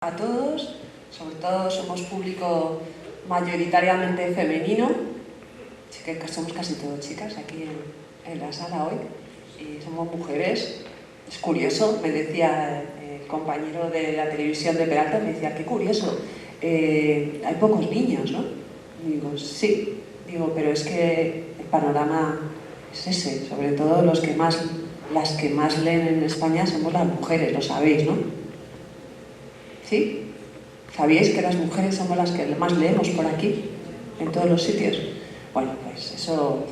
A todos, sobre todo somos público mayoritariamente femenino, así que somos casi todos chicas aquí en la sala hoy, y somos mujeres. Es curioso, me decía el compañero de la televisión de Peralta, me decía, qué curioso, hay pocos niños, ¿no? Y digo, sí, pero es que el panorama es ese, sobre todo las que más leen en España somos las mujeres, lo sabéis, ¿no? ¿Sí? ¿Sabíais que las mujeres somos las que más leemos por aquí, en todos los sitios? Bueno, pues eso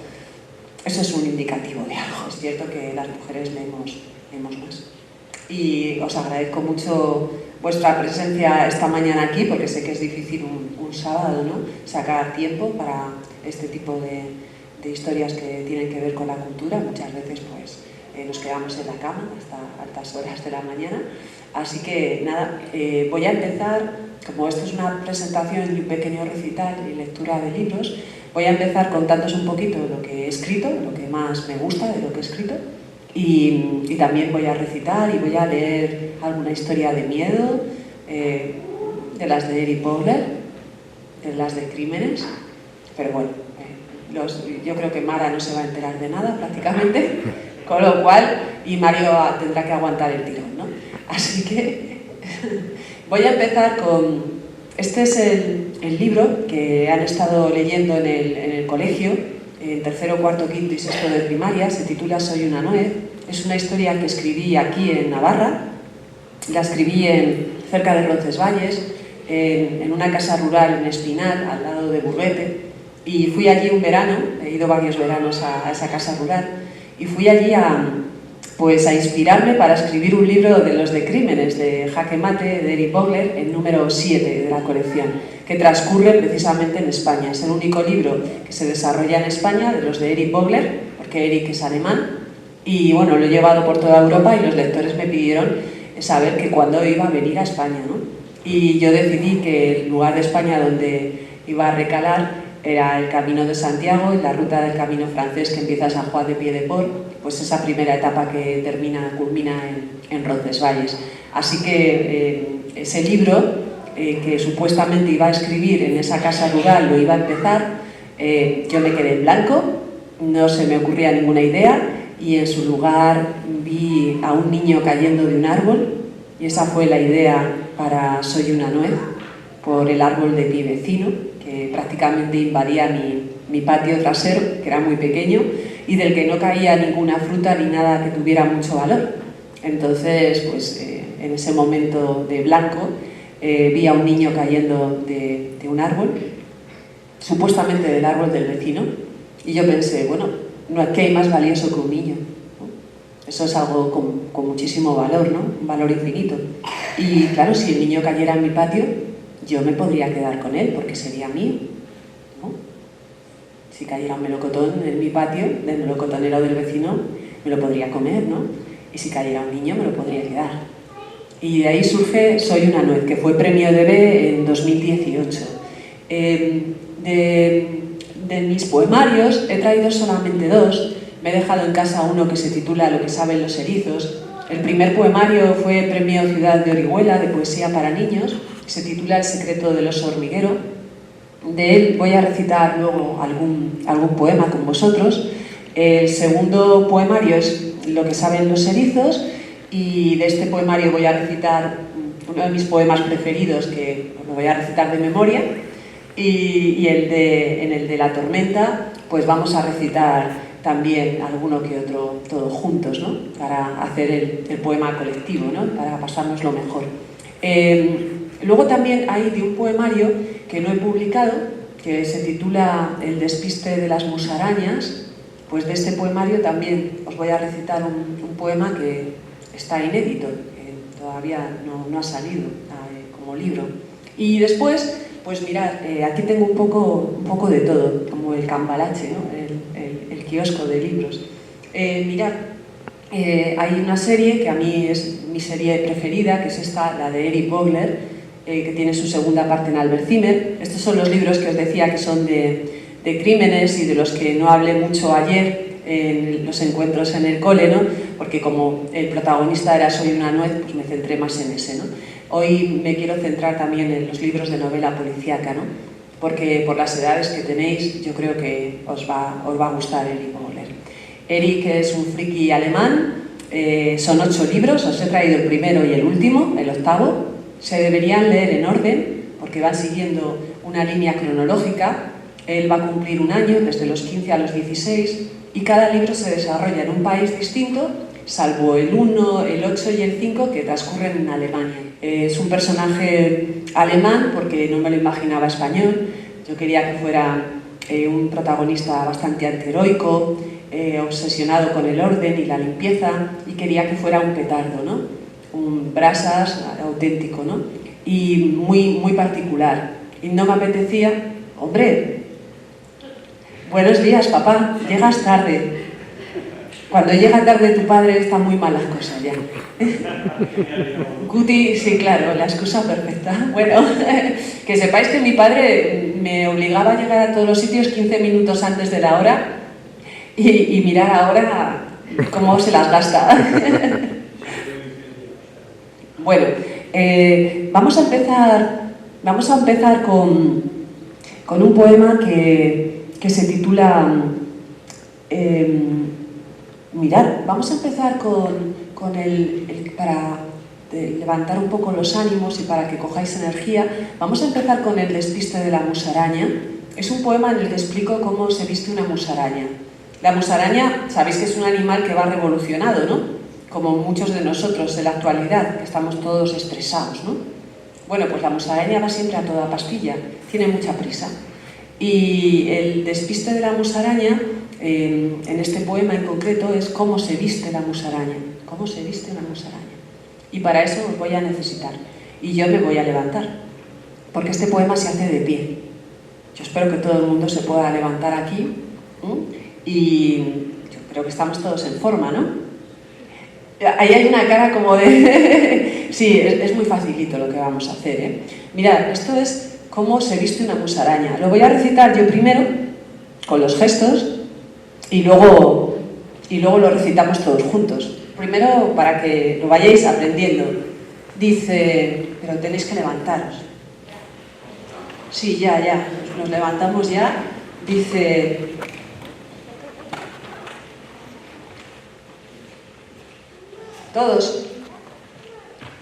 es un indicativo de algo. Es cierto que las mujeres leemos más. Y os agradezco mucho vuestra presencia esta mañana aquí, porque sé que es difícil un sábado, ¿no?, sacar tiempo para este tipo de historias que tienen que ver con la cultura. Muchas veces pues nos quedamos en la cama hasta altas horas de la mañana. Así que nada, voy a empezar, como esto es una presentación y un pequeño recital y lectura de libros, voy a empezar contándoos un poquito lo que he escrito, lo que más me gusta de lo que he escrito, y también voy a recitar y voy a leer alguna historia de miedo, de las de Eric Bogler, de las de crímenes, pero bueno, yo creo que Mara no se va a enterar de nada prácticamente, con lo cual, y Mario tendrá que aguantar el tirón, ¿no? Así que voy a empezar con... Este es el libro que han estado leyendo en el colegio, en tercero, cuarto, quinto y sexto de primaria. Se titula Soy una nuez. Es una historia que escribí aquí en Navarra. La escribí cerca de Roncesvalles, en una casa rural en Espinal, al lado de Burrete. Y fui allí un verano, he ido varios veranos a esa casa rural, y fui allí a inspirarme para escribir un libro de los de crímenes de Jaque Mate, de Eric Bogler, el número 7 de la colección, que transcurre precisamente en España. Es el único libro que se desarrolla en España de los de Eric Bogler, porque Eric es alemán, y bueno, lo he llevado por toda Europa y los lectores me pidieron saber que cuándo iba a venir a España, ¿no? Y yo decidí que el lugar de España donde iba a recalar era el Camino de Santiago, en la ruta del Camino francés que empieza a San Juan de Piedeport, pues esa primera etapa que culmina en Roncesvalles. Así que ese libro que supuestamente iba a escribir en esa casa rural, lo iba a empezar, yo me quedé en blanco, no se me ocurría ninguna idea, y en su lugar vi a un niño cayendo de un árbol, y esa fue la idea para Soy una nuez, por el árbol de mi vecino, que prácticamente invadía mi patio trasero, que era muy pequeño, y del que no caía ninguna fruta ni nada que tuviera mucho valor. Entonces, pues en ese momento de blanco, vi a un niño cayendo de un árbol, supuestamente del árbol del vecino, y yo pensé, bueno, ¿qué hay más valioso que un niño? ¿No? Eso es algo con muchísimo valor, ¿no? Un valor infinito. Y claro, si el niño cayera en mi patio, yo me podría quedar con él, porque sería mío, ¿no? Si cayera un melocotón en mi patio, del melocotonero del vecino, me lo podría comer, ¿no? Y si cayera un niño, me lo podría quedar. Y de ahí surge Soy una nuez, que fue premio DB en 2018. De mis poemarios he traído solamente dos. Me he dejado en casa uno que se titula Lo que saben los erizos. El primer poemario fue premio Ciudad de Orihuela de poesía para niños. Se titula El secreto del oso hormiguero. De él voy a recitar luego algún poema con vosotros. El segundo poemario es Lo que saben los erizos, y de este poemario voy a recitar uno de mis poemas preferidos, que lo voy a recitar de memoria, y en el de la tormenta pues vamos a recitar también alguno que otro, todos juntos, ¿no?, para hacer el poema colectivo, ¿no?, para pasárnoslo mejor. Luego también hay de un poemario que no he publicado, que se titula El despiste de las musarañas. Pues de este poemario también os voy a recitar un poema que está inédito, que todavía no ha salido como libro. Y después, pues mirad, aquí tengo un poco de todo, como el cambalache, ¿no?, el kiosco de libros. Mirad, hay una serie que a mí es mi serie preferida, que es esta, la de Eric Bogler, que tiene su segunda parte en Albert Zimmer. Estos son los libros que os decía que son de crímenes y de los que no hablé mucho ayer en los encuentros en el cole, ¿no?, porque como el protagonista era Soy una nuez, pues me centré más en ese, ¿no? Hoy me quiero centrar también en los libros de novela policíaca, ¿no? Porque por las edades que tenéis, yo creo que os va a gustar Erich Müller. Erich es un friki alemán, son 8 libros, os he traído el primero y el último, el octavo. Se deberían leer en orden, porque van siguiendo una línea cronológica. Él va a cumplir un año, desde los 15 a los 16, y cada libro se desarrolla en un país distinto, salvo el 1, el 8 y el 5 que transcurren en Alemania. Es un personaje alemán porque no me lo imaginaba español. Yo quería que fuera un protagonista bastante antiheroico, obsesionado con el orden y la limpieza, y quería que fuera un petardo, ¿no? Un brasas auténtico, ¿no? Y muy particular. Y no me apetecía, hombre, buenos días, papá, llegas tarde. Cuando llega tarde tu padre están muy malas cosas ya. Guti, sí, claro, la excusa perfecta. Bueno, que sepáis que mi padre me obligaba a llegar a todos los sitios 15 minutos antes de la hora y mirar ahora cómo se las gasta. Bueno, vamos a empezar con un poema que se titula... mirad, vamos a empezar con para levantar un poco los ánimos y para que cojáis energía, vamos a empezar con el despiste de la musaraña. Es un poema en el que explico cómo se viste una musaraña. La musaraña, sabéis que es un animal que va revolucionado, ¿no? Como muchos de nosotros en la actualidad, que estamos todos estresados, ¿no? Bueno, pues la musaraña va siempre a toda pastilla, tiene mucha prisa. Y el despiste de la musaraña, en este poema en concreto, es cómo se viste la musaraña. Cómo se viste una musaraña. Y para eso os voy a necesitar. Y yo me voy a levantar, porque este poema se hace de pie. Yo espero que todo el mundo se pueda levantar aquí. Y yo creo que estamos todos en forma, ¿no? Ahí hay una cara como de... Sí, es muy facilito lo que vamos a hacer, ¿eh? Mirad, esto es cómo se viste una musaraña. Lo voy a recitar yo primero, con los gestos, y luego lo recitamos todos juntos. Primero, para que lo vayáis aprendiendo. Dice, pero tenéis que levantaros. Sí, ya, nos levantamos ya. Dice... Todos.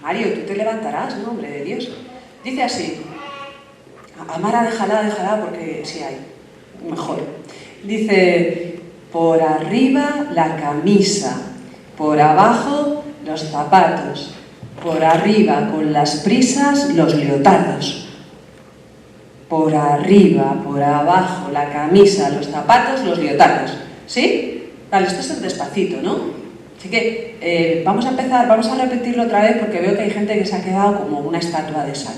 Mario, tú te levantarás, ¿no? Hombre de Dios. Dice así. Amara, déjala, porque sí hay. Mejor. Dice, por arriba la camisa, por abajo los zapatos, por arriba con las prisas los leotardos. Por arriba, por abajo, la camisa, los zapatos, los leotardos. ¿Sí? Vale, esto es el despacito, ¿no? Así que vamos a empezar, vamos a repetirlo otra vez porque veo que hay gente que se ha quedado como una estatua de sal.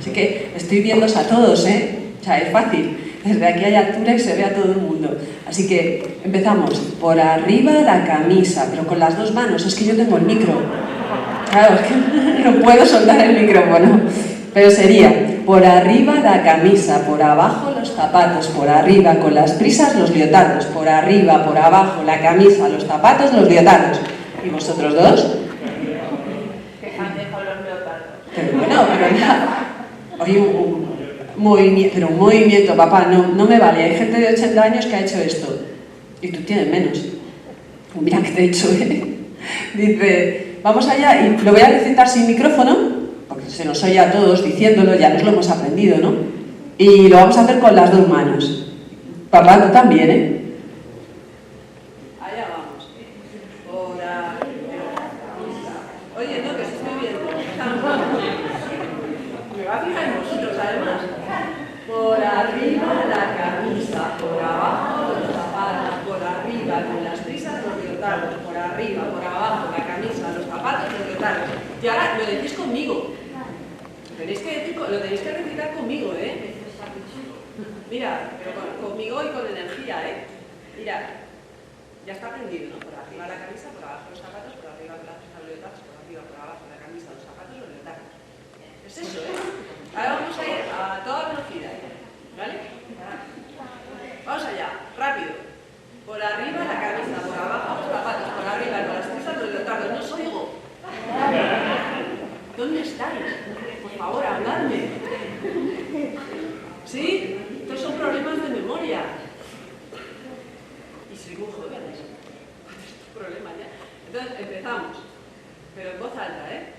Así que estoy viéndoos a todos, ¿eh? O sea, es fácil. Desde aquí hay altura y se ve a todo el mundo. Así que empezamos. Por arriba la camisa, pero con las dos manos. Es que yo tengo el micro. Claro, es que no puedo soltar el micrófono. Pero sería, por arriba la camisa, por abajo los zapatos, por arriba con las prisas los leotardos, por arriba, por abajo la camisa, los zapatos, los leotardos. ¿Y vosotros dos? ¿Qué candejo los leotardos? Pero bueno, pero ya... Oye, un movimiento, papá, no me vale. Hay gente de 80 años que ha hecho esto. Y tú tienes menos. Mira que te he hecho, ¿eh? Dice, vamos allá, y lo voy a recitar sin micrófono, porque se nos oye a todos diciéndolo, ya nos lo hemos aprendido, ¿no? Y lo vamos a hacer con las dos manos. Papá, tú también, ¿eh? Allá vamos. Por oye, no, que se estoy viendo. Me va a fijar en vosotros, además. Por arriba la camisa, por abajo los zapatos, por arriba con las prisas los leotardos, por arriba, por abajo la camisa, los zapatos, los leotardos. Y ahora lo decís conmigo. Lo tenéis que recitar conmigo, ¿eh? Mira, pero conmigo y con energía, ¿eh? Mira, ya está aprendido, ¿no? Por arriba la camisa, por abajo los zapatos, por arriba las prisas, los leotardos, por arriba, por abajo la camisa, los zapatos, los leotardos. Es eso, ¿eh? Ahora vamos a ir a toda velocidad, ¿vale? Vamos allá, rápido. Por arriba la camisa, por abajo los zapatos, por arriba con las prisas, los leotardos. No os oigo. ¿Dónde estáis? ya. Y soy muy joven, ¿eh? Problema ya. Entonces empezamos, pero en voz alta, ¿eh?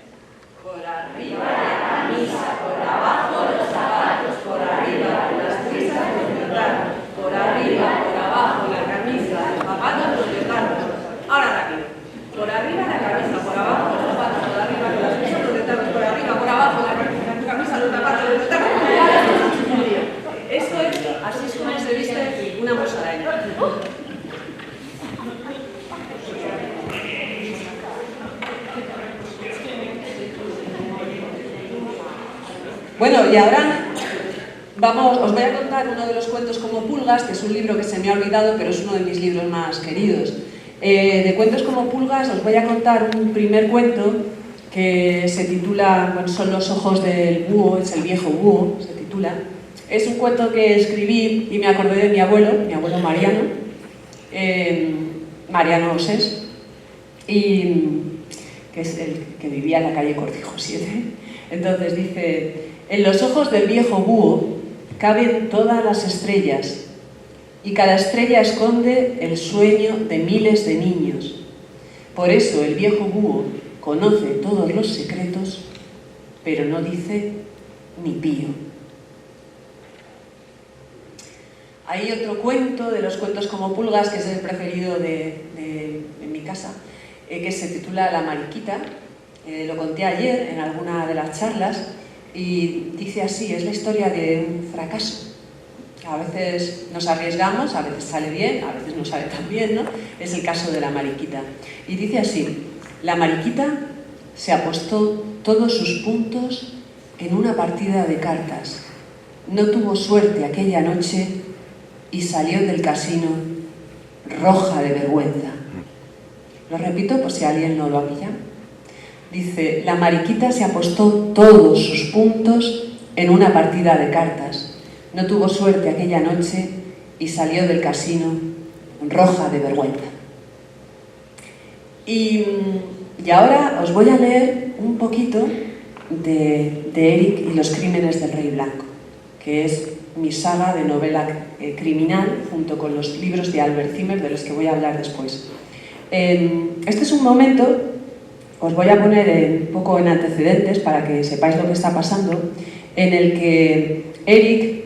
Por arriba la camisa, por abajo los zapatos, por arriba las trizas los leotardos, por arriba, por abajo la camisa, los zapatos los leotardos. Ahora rápido. Por arriba la camisa, por abajo los zapatos, por arriba las trizas los leotardos, por arriba, por abajo la camisa, los zapatos, los leotardos. Esto es, así es como se viste una musaraña. Bueno, y ahora os voy a contar uno de los cuentos como Pulgas, que es un libro que se me ha olvidado, pero es uno de mis libros más queridos. De cuentos como Pulgas os voy a contar un primer cuento que se titula, bueno, son los ojos del búho, es el viejo búho, se titula. Es un cuento que escribí y me acordé de mi abuelo Mariano, Mariano Osés, y que es el que vivía en la calle Cortijo 7. Entonces dice: en los ojos del viejo búho caben todas las estrellas, y cada estrella esconde el sueño de miles de niños. Por eso el viejo búho conoce todos los secretos, pero no dice ni pío. Hay otro cuento de los cuentos como Pulgas, que es el preferido en mi casa, que se titula La mariquita. Lo conté ayer en alguna de las charlas y dice así: es la historia de un fracaso. A veces nos arriesgamos, a veces sale bien, a veces no sale tan bien, ¿no? Es el caso de la mariquita. Y dice así: la mariquita se apostó todos sus puntos en una partida de cartas. No tuvo suerte aquella noche y salió del casino roja de vergüenza. Lo repito por si alguien no lo ha pillado. Dice: la mariquita se apostó todos sus puntos en una partida de cartas. No tuvo suerte aquella noche y salió del casino roja de vergüenza. Y ahora os voy a leer un poquito de Eric y los crímenes del Rey Blanco, que es mi saga de novela criminal, junto con los libros de Albert Zimmer, de los que voy a hablar después. Este es un momento, os voy a poner un poco en antecedentes para que sepáis lo que está pasando, en el que Eric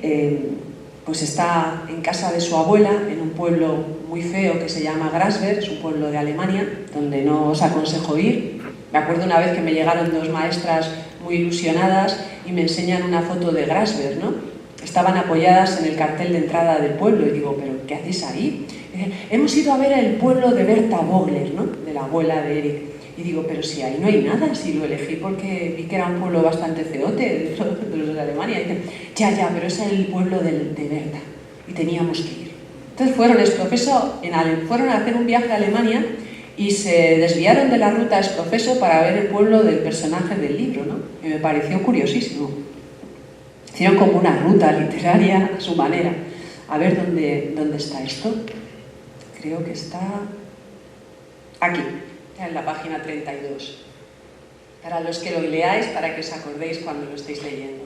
pues está en casa de su abuela, en un pueblo muy feo que se llama Grasberg, es un pueblo de Alemania, donde no os aconsejo ir. Me acuerdo una vez que me llegaron dos maestras muy ilusionadas y me enseñan una foto de Grasberg, ¿no? Estaban apoyadas en el cartel de entrada del pueblo y digo: ¿pero qué hacéis ahí? Y dicen: hemos ido a ver el pueblo de Berta Vogler, ¿no? De la abuela de Eric. Y digo: pero si ahí no hay nada, si lo elegí porque vi que era un pueblo bastante feote, de los de Alemania. Y dicen: ya, pero es el pueblo de Berta y teníamos que ir. Entonces fueron a hacer un viaje a Alemania y se desviaron de la ruta exprofeso para ver el pueblo del personaje del libro, ¿no? Y me pareció curiosísimo. Hicieron como una ruta literaria a su manera. A ver dónde está esto. Creo que está aquí, en la página 32. Para los que lo leáis, para que os acordéis cuando lo estéis leyendo.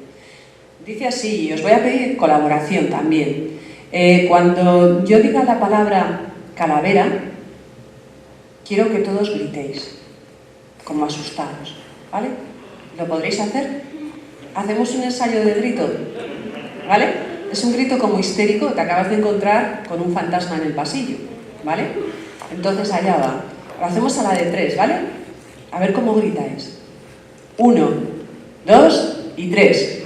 Dice así, y os voy a pedir colaboración también. Cuando yo diga la palabra calavera, quiero que todos gritéis, como asustados, ¿vale? ¿Lo podréis hacer? Hacemos un ensayo de grito, ¿vale? Es un grito como histérico, te acabas de encontrar con un fantasma en el pasillo, ¿vale? Entonces allá va. Lo hacemos a la de 3, ¿vale? A ver cómo gritáis. 1, 2 y 3.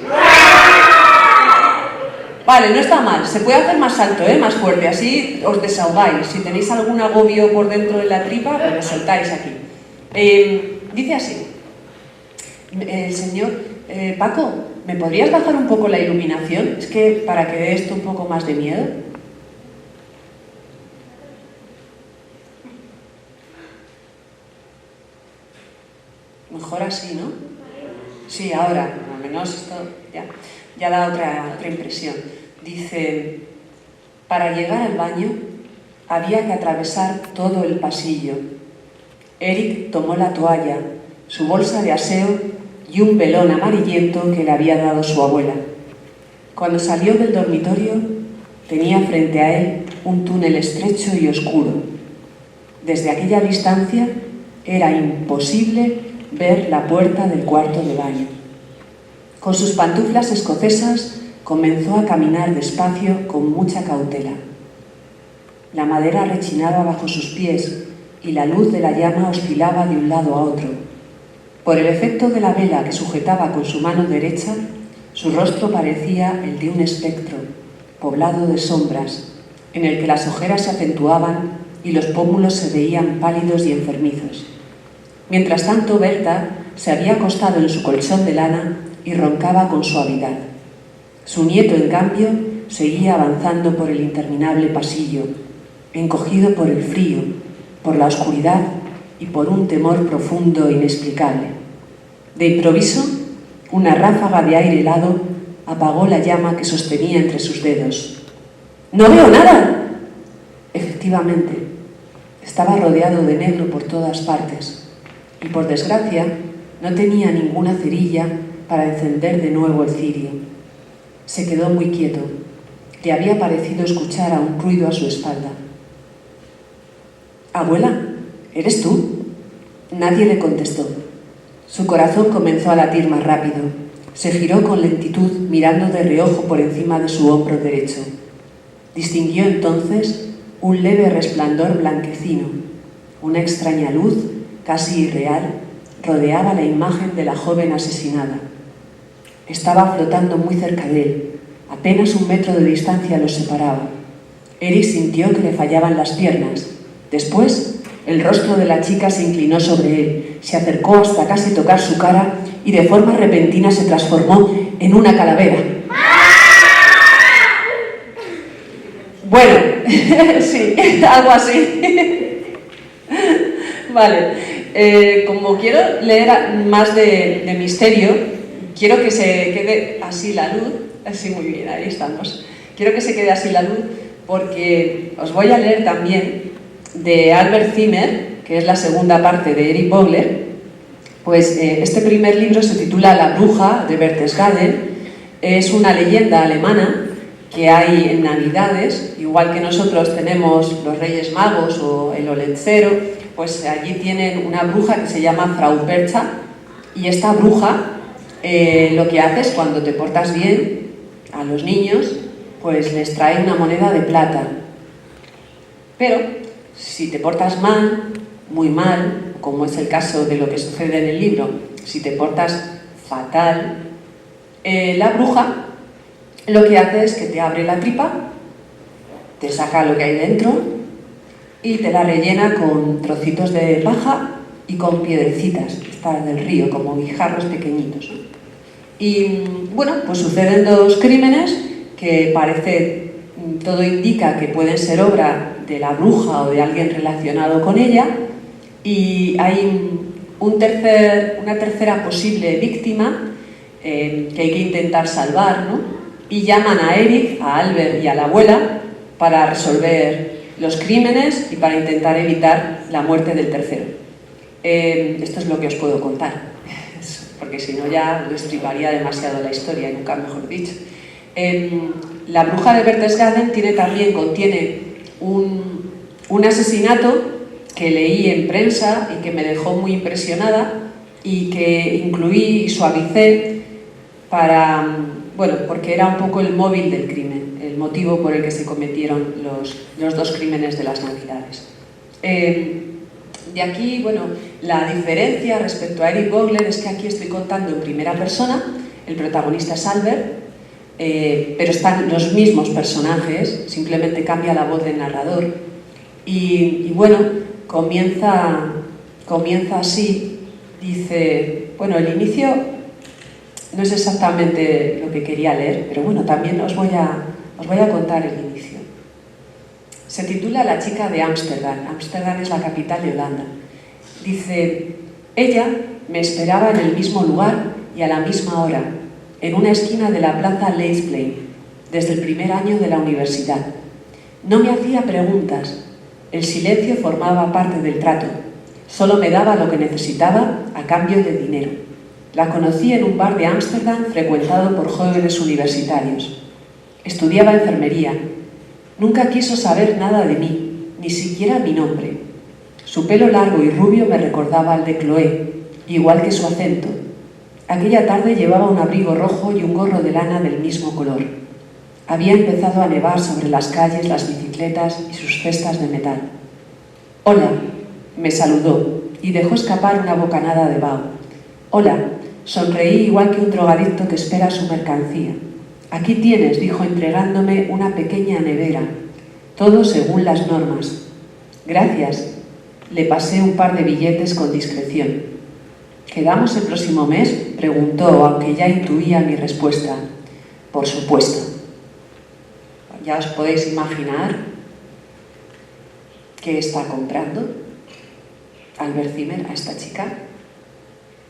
Vale, no está mal. Se puede hacer más alto, más fuerte, así os desahogáis. Si tenéis algún agobio por dentro de la tripa, pues lo soltáis aquí. Dice así. El señor... Paco, ¿me podrías bajar un poco la iluminación? Es que para que dé esto un poco más de miedo. Mejor así, ¿no? Sí, ahora, al menos esto ya da otra impresión. Dice: para llegar al baño había que atravesar todo el pasillo. Eric tomó la toalla, su bolsa de aseo y un velón amarillento que le había dado su abuela. Cuando salió del dormitorio Tenía frente a él un túnel estrecho y oscuro. Desde aquella distancia era imposible ver la puerta del cuarto de baño. Con sus pantuflas escocesas comenzó a caminar despacio con mucha cautela. La madera rechinaba bajo sus pies y la luz de la llama oscilaba de un lado a otro. Por el efecto de la vela que sujetaba con su mano derecha, su rostro parecía el de un espectro, poblado de sombras, en el que las ojeras se acentuaban y los pómulos se veían pálidos y enfermizos. Mientras tanto, Berta se había acostado en su colchón de lana y roncaba con suavidad. Su nieto, en cambio, seguía avanzando por el interminable pasillo, encogido por el frío, por la oscuridad y por un temor profundo e inexplicable. De improviso, una ráfaga de aire helado apagó la llama que sostenía entre sus dedos. ¡No veo nada! Efectivamente, estaba rodeado de negro por todas partes y, por desgracia, no tenía ninguna cerilla para encender de nuevo el cirio. Se quedó muy quieto. Le había parecido escuchar a un ruido a su espalda. «Abuela, ¿eres tú?» Nadie le contestó. Su corazón comenzó a latir más rápido. Se giró con lentitud, mirando de reojo por encima de su hombro derecho. Distinguió entonces un leve resplandor blanquecino. Una extraña luz, casi irreal, rodeaba la imagen de la joven asesinada. Estaba flotando muy cerca de él. Apenas 1 metro de distancia los separaba. Eric sintió que le fallaban las piernas. Después, el rostro de la chica se inclinó sobre él, se acercó hasta casi tocar su cara y de forma repentina se transformó en una calavera. Bueno, sí, algo así. Vale, como quiero leer más de misterio, quiero que se quede así la luz. Así, muy bien, ahí estamos. Quiero que se quede así la luz porque os voy a leer también de Albert Zimmer, que es la segunda parte de Eric Vogler. Pues este primer libro se titula La bruja de Berchtesgaden. Es una leyenda alemana que hay en Navidades, igual que nosotros tenemos los Reyes Magos o el Olencero, pues allí tienen una bruja que se llama Frau Percha, y esta bruja lo que hace es, cuando te portas bien a los niños, pues les trae una moneda de plata. Pero si te portas mal, muy mal, como es el caso de lo que sucede en el libro, si te portas fatal, la bruja lo que hace es que te abre la tripa, te saca lo que hay dentro y te la rellena con trocitos de paja y con piedrecitas, estas del río, como guijarros pequeñitos. Y bueno, pues suceden 2 crímenes que todo indica que pueden ser obra de la bruja o de alguien relacionado con ella, y hay una tercera posible víctima que hay que intentar salvar, ¿no? Y llaman a Eric, a Albert y a la abuela para resolver los crímenes y para intentar evitar la muerte del tercero. Esto es lo que os puedo contar, porque si no ya destriparía demasiado la historia, y nunca mejor dicho. La bruja de Berchtesgaden contiene un asesinato que leí en prensa y que me dejó muy impresionada y que incluí y suavicé porque era un poco el móvil del crimen, el motivo por el que se cometieron los 2 crímenes de las Navidades. De aquí, bueno, la diferencia respecto a Eric Vogler es que aquí estoy contando en primera persona, el protagonista es Albert, pero están los mismos personajes, simplemente cambia la voz del narrador. Y bueno, comienza así, dice, bueno, el inicio no es exactamente lo que quería leer, pero bueno, también os voy a contar el inicio. Se titula La chica de Ámsterdam. Ámsterdam es la capital de Holanda. Dice, ella me esperaba en el mismo lugar y a la misma hora, en una esquina de la plaza Leidseplein, desde el primer año de la universidad. No me hacía preguntas. El silencio formaba parte del trato. Solo me daba lo que necesitaba a cambio de dinero. La conocí en un bar de Ámsterdam frecuentado por jóvenes universitarios. Estudiaba enfermería Nunca quiso saber nada de mí, ni siquiera mi nombre. Su pelo largo y rubio me recordaba al de Chloé, igual que su acento. Aquella tarde llevaba un abrigo rojo y un gorro de lana del mismo color. Había empezado a nevar sobre las calles, las bicicletas y sus cestas de metal. «Hola», me saludó y dejó escapar una bocanada de vaho. «Hola», sonreí igual que un drogadicto que espera su mercancía. «Aquí tienes», dijo entregándome una pequeña nevera. Todo según las normas. «Gracias». Le pasé un par de billetes con discreción. «¿Quedamos el próximo mes?», preguntó, aunque ya intuía mi respuesta. «Por supuesto». Ya os podéis imaginar qué está comprando Albert Zimmer a esta chica.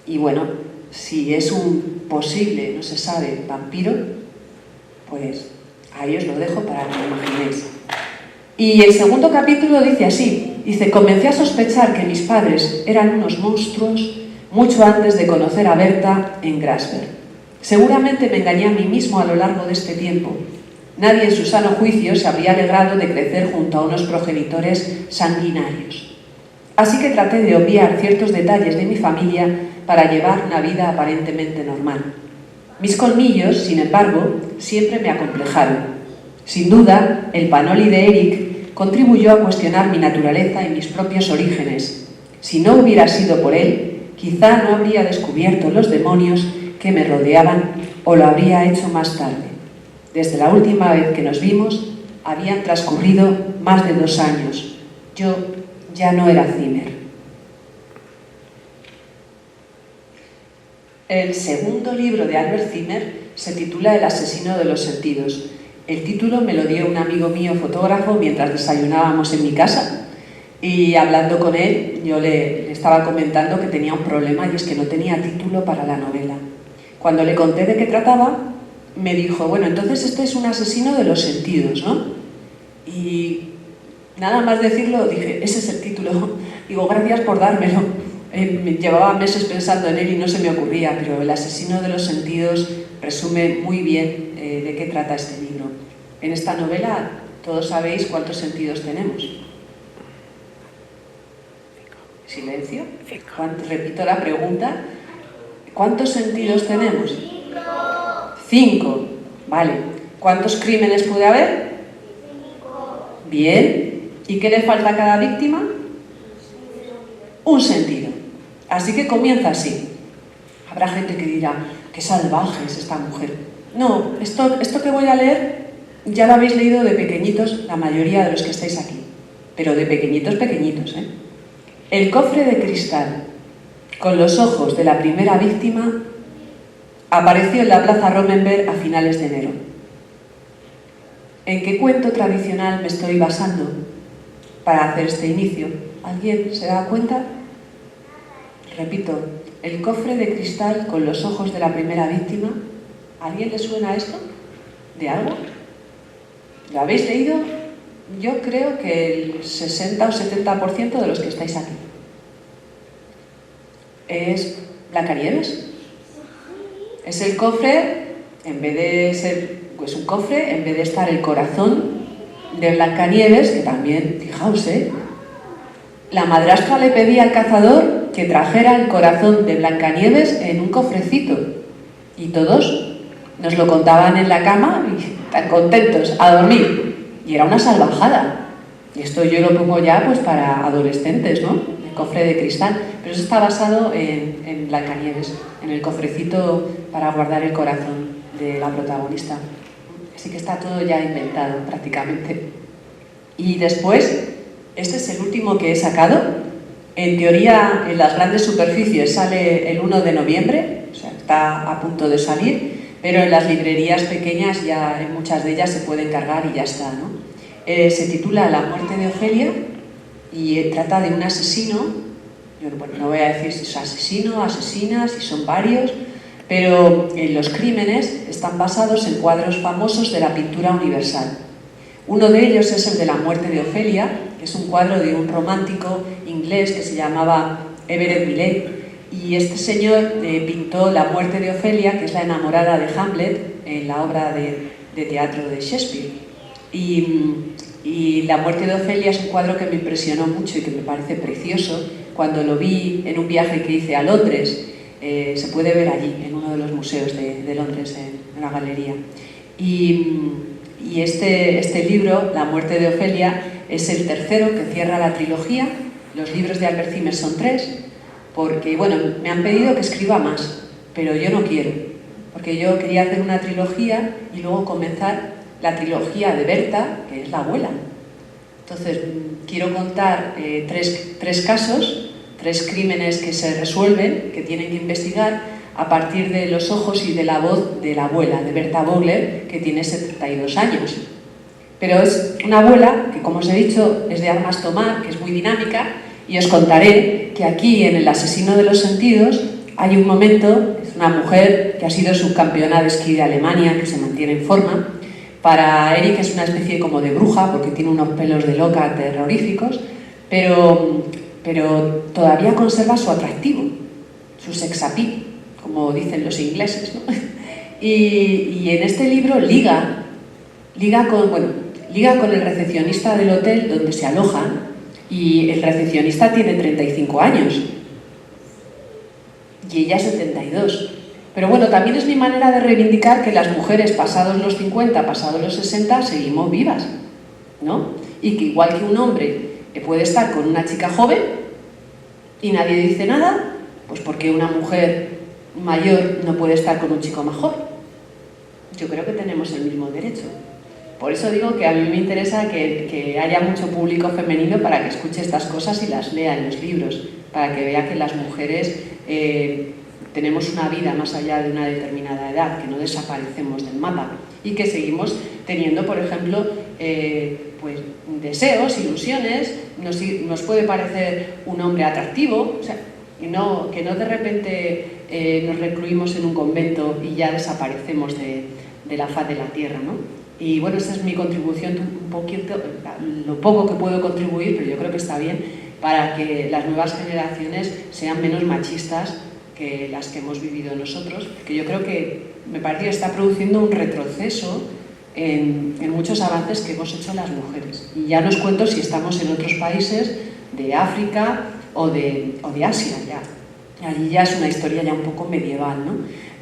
Y bueno, si es un posible, no se sabe, vampiro, pues ahí os lo dejo para que lo imaginéis. Y el segundo capítulo dice así, comencé a sospechar que mis padres eran unos monstruos mucho antes de conocer a Berta en Grasberg. Seguramente me engañé a mí mismo a lo largo de este tiempo. Nadie en su sano juicio se habría alegrado de crecer junto a unos progenitores sanguinarios. Así que traté de obviar ciertos detalles de mi familia para llevar una vida aparentemente normal. Mis colmillos, sin embargo, siempre me acomplejaron. Sin duda, el panoli de Eric contribuyó a cuestionar mi naturaleza y mis propios orígenes. Si no hubiera sido por él, quizá no habría descubierto los demonios que me rodeaban o lo habría hecho más tarde. Desde la última vez que nos vimos, habían transcurrido más de 2 años. Yo ya no era Zimmer. El segundo libro de Albert Zimmer se titula El asesino de los sentidos. El título me lo dio un amigo mío fotógrafo mientras desayunábamos en mi casa y hablando con él yo le estaba comentando que tenía un problema y es que no tenía título para la novela. Cuando le conté de qué trataba, me dijo, bueno, entonces este es un asesino de los sentidos, ¿no? Y nada más decirlo, dije, ese es el título. Digo, gracias por dármelo. Me llevaba meses pensando en él y no se me ocurría, pero el asesino de los sentidos resume muy bien de qué trata este libro. En esta novela todos sabéis cuántos sentidos tenemos. Silencio. Repito la pregunta. ¿Cuántos sentidos tenemos? 5. Vale. ¿Cuántos crímenes puede haber? 5. Bien. ¿Y qué le falta a cada víctima? Un sentido. Así que comienza así. Habrá gente que dirá, qué salvaje es esta mujer. No, esto que voy a leer ya lo habéis leído de pequeñitos, la mayoría de los que estáis aquí. Pero de pequeñitos, pequeñitos, ¿eh? El cofre de cristal, con los ojos de la primera víctima, apareció en la Plaza Romenberg a finales de enero. ¿En qué cuento tradicional me estoy basando para hacer este inicio? ¿Alguien se da cuenta? Repito, el cofre de cristal con los ojos de la primera víctima. ¿A alguien le suena esto? ¿De algo? ¿Lo habéis leído? Yo creo que el 60 o 70% de los que estáis aquí. ¿Es Blancanieves? Es el cofre, en vez de ser pues un cofre, en vez de estar el corazón de Blancanieves, que también, fijaos, la madrastra le pedía al cazador que trajera el corazón de Blancanieves en un cofrecito. Y todos nos lo contaban en la cama y tan contentos, a dormir. Y era una salvajada. Y esto yo lo pongo ya pues para adolescentes, ¿no? El cofre de cristal. Pero eso está basado en Blancanieves, en el cofrecito para guardar el corazón de la protagonista. Así que está todo ya inventado prácticamente. Y después, este es el último que he sacado. En teoría, en las grandes superficies sale el 1 de noviembre, o sea, está a punto de salir, pero en las librerías pequeñas ya en muchas de ellas se puede encargar y ya está, ¿no? Se titula La muerte de Ofelia y trata de un asesino. Yo no voy a decir si es asesino, asesina, si son varios, pero los crímenes están basados en cuadros famosos de la pintura universal. Uno de ellos es el de La muerte de Ofelia, que es un cuadro de un romántico inglés que se llamaba Everett Millais, y este señor pintó La muerte de Ofelia, que es la enamorada de Hamlet en la obra de teatro de Shakespeare. Y La muerte de Ofelia es un cuadro que me impresionó mucho y que me parece precioso. Cuando lo vi en un viaje que hice a Londres, se puede ver allí, en uno de los museos de Londres, en la galería. Y este libro, La muerte de Ofelia, es el tercero que cierra la trilogía. Los libros de Albert Zimmer son 3, porque, bueno, me han pedido que escriba más, pero yo no quiero, porque yo quería hacer una trilogía y luego comenzar la trilogía de Berta, que es la abuela. Entonces, quiero contar 3 casos, 3 crímenes que se resuelven, que tienen que investigar a partir de los ojos y de la voz de la abuela, de Berta Vogler, que tiene 72 años. Pero es una abuela que, como os he dicho, es de armas tomar, que es muy dinámica, y os contaré que aquí, en El asesino de los sentidos, hay un momento, es una mujer que ha sido subcampeona de esquí de Alemania, que se mantiene en forma. Para Eric es una especie como de bruja, porque tiene unos pelos de loca terroríficos, pero todavía conserva su atractivo, su sex appeal, como dicen los ingleses, ¿no? Y en este libro liga con el recepcionista del hotel donde se alojan, y el recepcionista tiene 35 años y ella 72. Pero bueno, también es mi manera de reivindicar que las mujeres pasados los 50, pasados los 60, seguimos vivas, ¿no? Y que igual que un hombre puede estar con una chica joven y nadie dice nada, pues porque una mujer mayor no puede estar con un chico mejor. Yo creo que tenemos el mismo derecho. Por eso digo que a mí me interesa que haya mucho público femenino para que escuche estas cosas y las lea en los libros, para que vea que las mujeres tenemos una vida más allá de una determinada edad, que no desaparecemos del mapa y que seguimos teniendo, por ejemplo, pues, deseos, ilusiones. Nos puede parecer un hombre atractivo, o sea, que no de repente nos recluimos en un convento y ya desaparecemos de la faz de la tierra, ¿no? Y bueno, esta es mi contribución, un poquito, lo poco que puedo contribuir, pero yo creo que está bien para que las nuevas generaciones sean menos machistas que las que hemos vivido nosotros, que yo creo que me parece que está produciendo un retroceso en muchos avances que hemos hecho las mujeres. Y ya no os cuento si estamos en otros países de África o de Asia, ya. Allí ya es una historia ya un poco medieval, ¿no?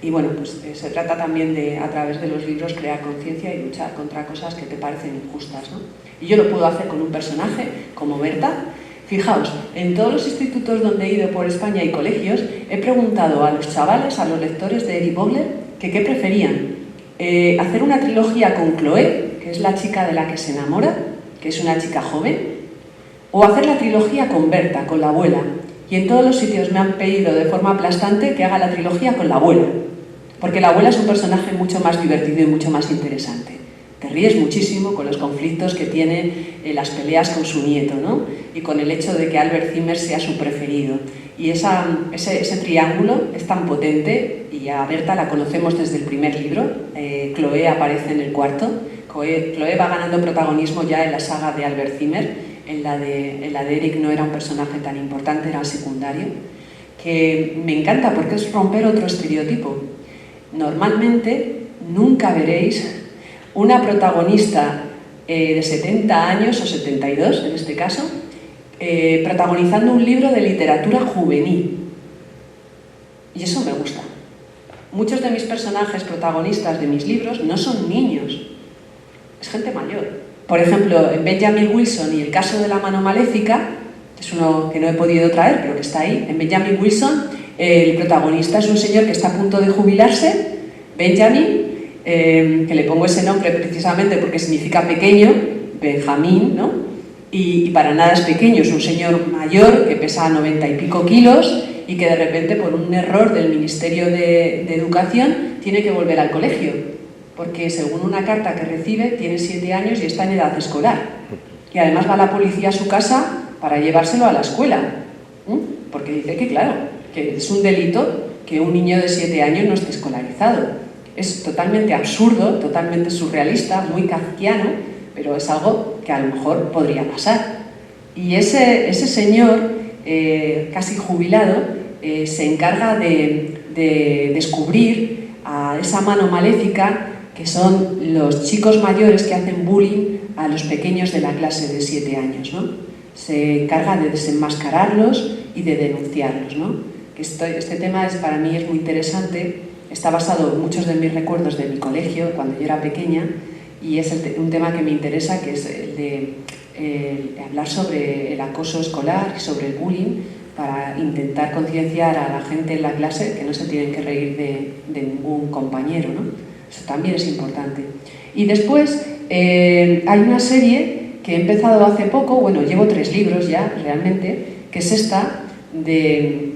Y bueno, pues se trata también de, a través de los libros, crear conciencia y luchar contra cosas que te parecen injustas, ¿no? Y yo lo puedo hacer con un personaje como Berta. Fijaos, en todos los institutos donde he ido por España y colegios, he preguntado a los chavales, a los lectores de Eric Vogler, que qué preferían. Hacer una trilogía con Chloé, que es la chica de la que se enamora, que es una chica joven, o hacer la trilogía con Berta, con la abuela. Y en todos los sitios me han pedido de forma aplastante que haga la trilogía con la abuela, porque la abuela es un personaje mucho más divertido y mucho más interesante. Te ríes muchísimo con los conflictos que tiene las peleas con su nieto, ¿no? Y con el hecho de que Albert Zimmer sea su preferido. Y ese triángulo es tan potente, y a Berta la conocemos desde el primer libro. Chloé aparece en el cuarto. Chloé va ganando protagonismo ya en la saga de Albert Zimmer. En la de Eric no era un personaje tan importante, era secundario. Que me encanta porque es romper otro estereotipo. Normalmente nunca veréis una protagonista de 70 años o 72 en este caso, protagonizando un libro de literatura juvenil. Y eso me gusta. Muchos de mis personajes protagonistas de mis libros no son niños, es gente mayor. Por ejemplo, en Benjamin Wilson y el caso de la mano maléfica, que es uno que no he podido traer, pero que está ahí, en Benjamin Wilson el protagonista es un señor que está a punto de jubilarse, Benjamin, que le pongo ese nombre precisamente porque significa pequeño, Benjamín, ¿no? Y para nada es pequeño, es un señor mayor que pesa 90 y pico kilos y que de repente por un error del Ministerio de Educación tiene que volver al colegio, porque según una carta que recibe tiene 7 años y está en edad escolar. Y además va la policía a su casa para llevárselo a la escuela, porque dice que claro, que es un delito que un niño de 7 años no esté escolarizado. Es totalmente absurdo, totalmente surrealista, muy kafkiano, pero es algo que a lo mejor podría pasar. Y ese señor, casi jubilado, se encarga de descubrir a esa mano maléfica que son los chicos mayores que hacen bullying a los pequeños de la clase de 7 años, ¿no? Se encarga de desenmascararlos y de denunciarlos, ¿no? Este tema para mí es muy interesante, está basado en muchos de mis recuerdos de mi colegio cuando yo era pequeña, y es un tema que me interesa, que es el de hablar sobre el acoso escolar y sobre el bullying, para intentar concienciar a la gente en la clase que no se tienen que reír de ningún compañero, ¿no? Eso también es importante. Y después hay una serie que he empezado hace poco, bueno, llevo 3 libros ya realmente, que es esta de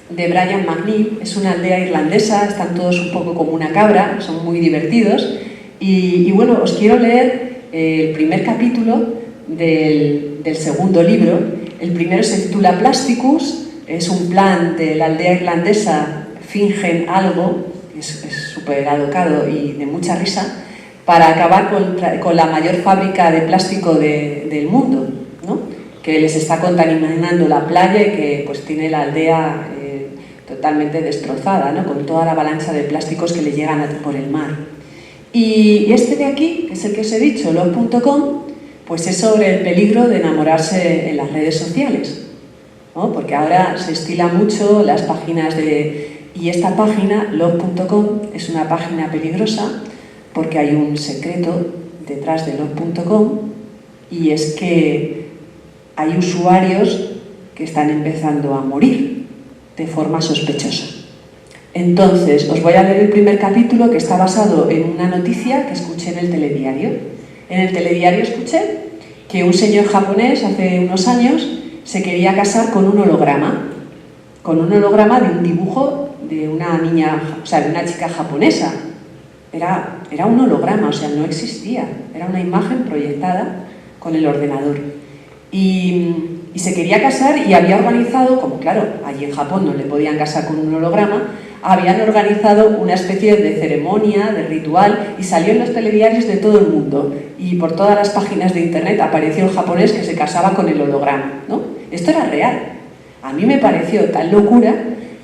Brian McNeill. Es una aldea irlandesa, están todos un poco como una cabra, son muy divertidos. Y bueno, os quiero leer el primer capítulo del segundo libro. El primero se titula Plasticus, es un plan de la aldea irlandesa, fingen algo, es súper alocado y de mucha risa, para acabar con la mayor fábrica de plástico del mundo, ¿no? Que les está contaminando la playa y que pues tiene la aldea totalmente destrozada, ¿no? Con toda la avalancha de plásticos que le llegan por el mar. Y este de aquí, que es el que os he dicho, love.com, pues es sobre el peligro de enamorarse en las redes sociales, ¿no? Porque ahora se estila mucho las páginas y esta página, love.com, es una página peligrosa porque hay un secreto detrás de love.com, y es que hay usuarios que están empezando a morir de forma sospechosa. Entonces, os voy a leer el primer capítulo, que está basado en una noticia que escuché en el telediario. En el telediario escuché que un señor japonés hace unos años se quería casar con un holograma de un dibujo de una niña, o sea, de una chica japonesa. Era un holograma, o sea, no existía, era una imagen proyectada con el ordenador. Y se quería casar y había organizado, como claro, allí en Japón no le podían casar con un holograma, habían organizado una especie de ceremonia, de ritual, y salió en los telediarios de todo el mundo. Y por todas las páginas de internet apareció el japonés que se casaba con el holograma, ¿no? Esto era real. A mí me pareció tan locura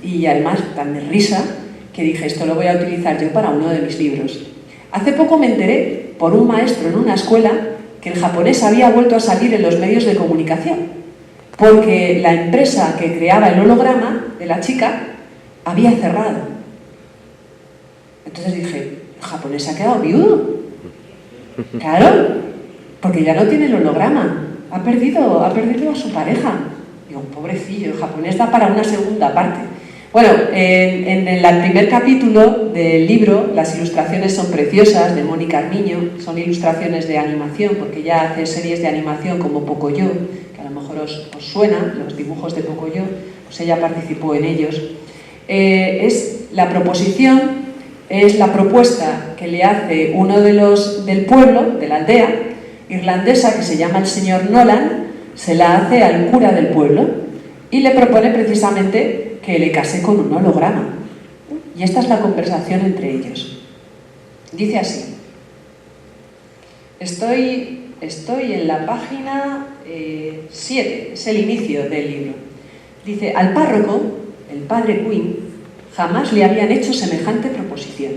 y además tan de risa que dije, esto lo voy a utilizar yo para uno de mis libros. Hace poco me enteré, por un maestro en una escuela, que el japonés había vuelto a salir en los medios de comunicación, porque la empresa que creaba el holograma de la chica había cerrado. Entonces dije, el japonés se ha quedado viudo. Claro, porque ya no tiene el holograma, ha perdido a su pareja. Digo, pobrecillo, el japonés da para una segunda parte. Bueno, en el primer capítulo del libro, las ilustraciones son preciosas, de Mónica Armiño, son ilustraciones de animación, porque ella hace series de animación como Pocoyo, que a lo mejor os suena, los dibujos de Pocoyo, pues ella participó en ellos. Es la propuesta que le hace uno de los del pueblo, de la aldea irlandesa, que se llama el señor Nolan, se la hace al cura del pueblo y le propone precisamente que le case con un holograma. Y esta es la conversación entre ellos. Dice así: estoy en la página 7, es el inicio del libro. Dice, al párroco, el padre Quinn, jamás le habían hecho semejante proposición.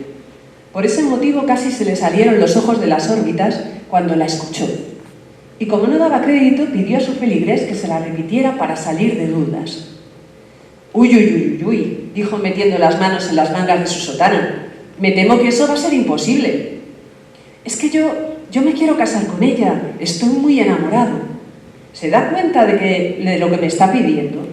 Por ese motivo casi se le salieron los ojos de las órbitas cuando la escuchó. Y como no daba crédito, pidió a su feligrés que se la repitiera para salir de dudas. Uy, uy, uy, uy, dijo metiendo las manos en las mangas de su sotana. Me temo que eso va a ser imposible. Es que yo me quiero casar con ella, estoy muy enamorado. ¿Se da cuenta de lo que me está pidiendo?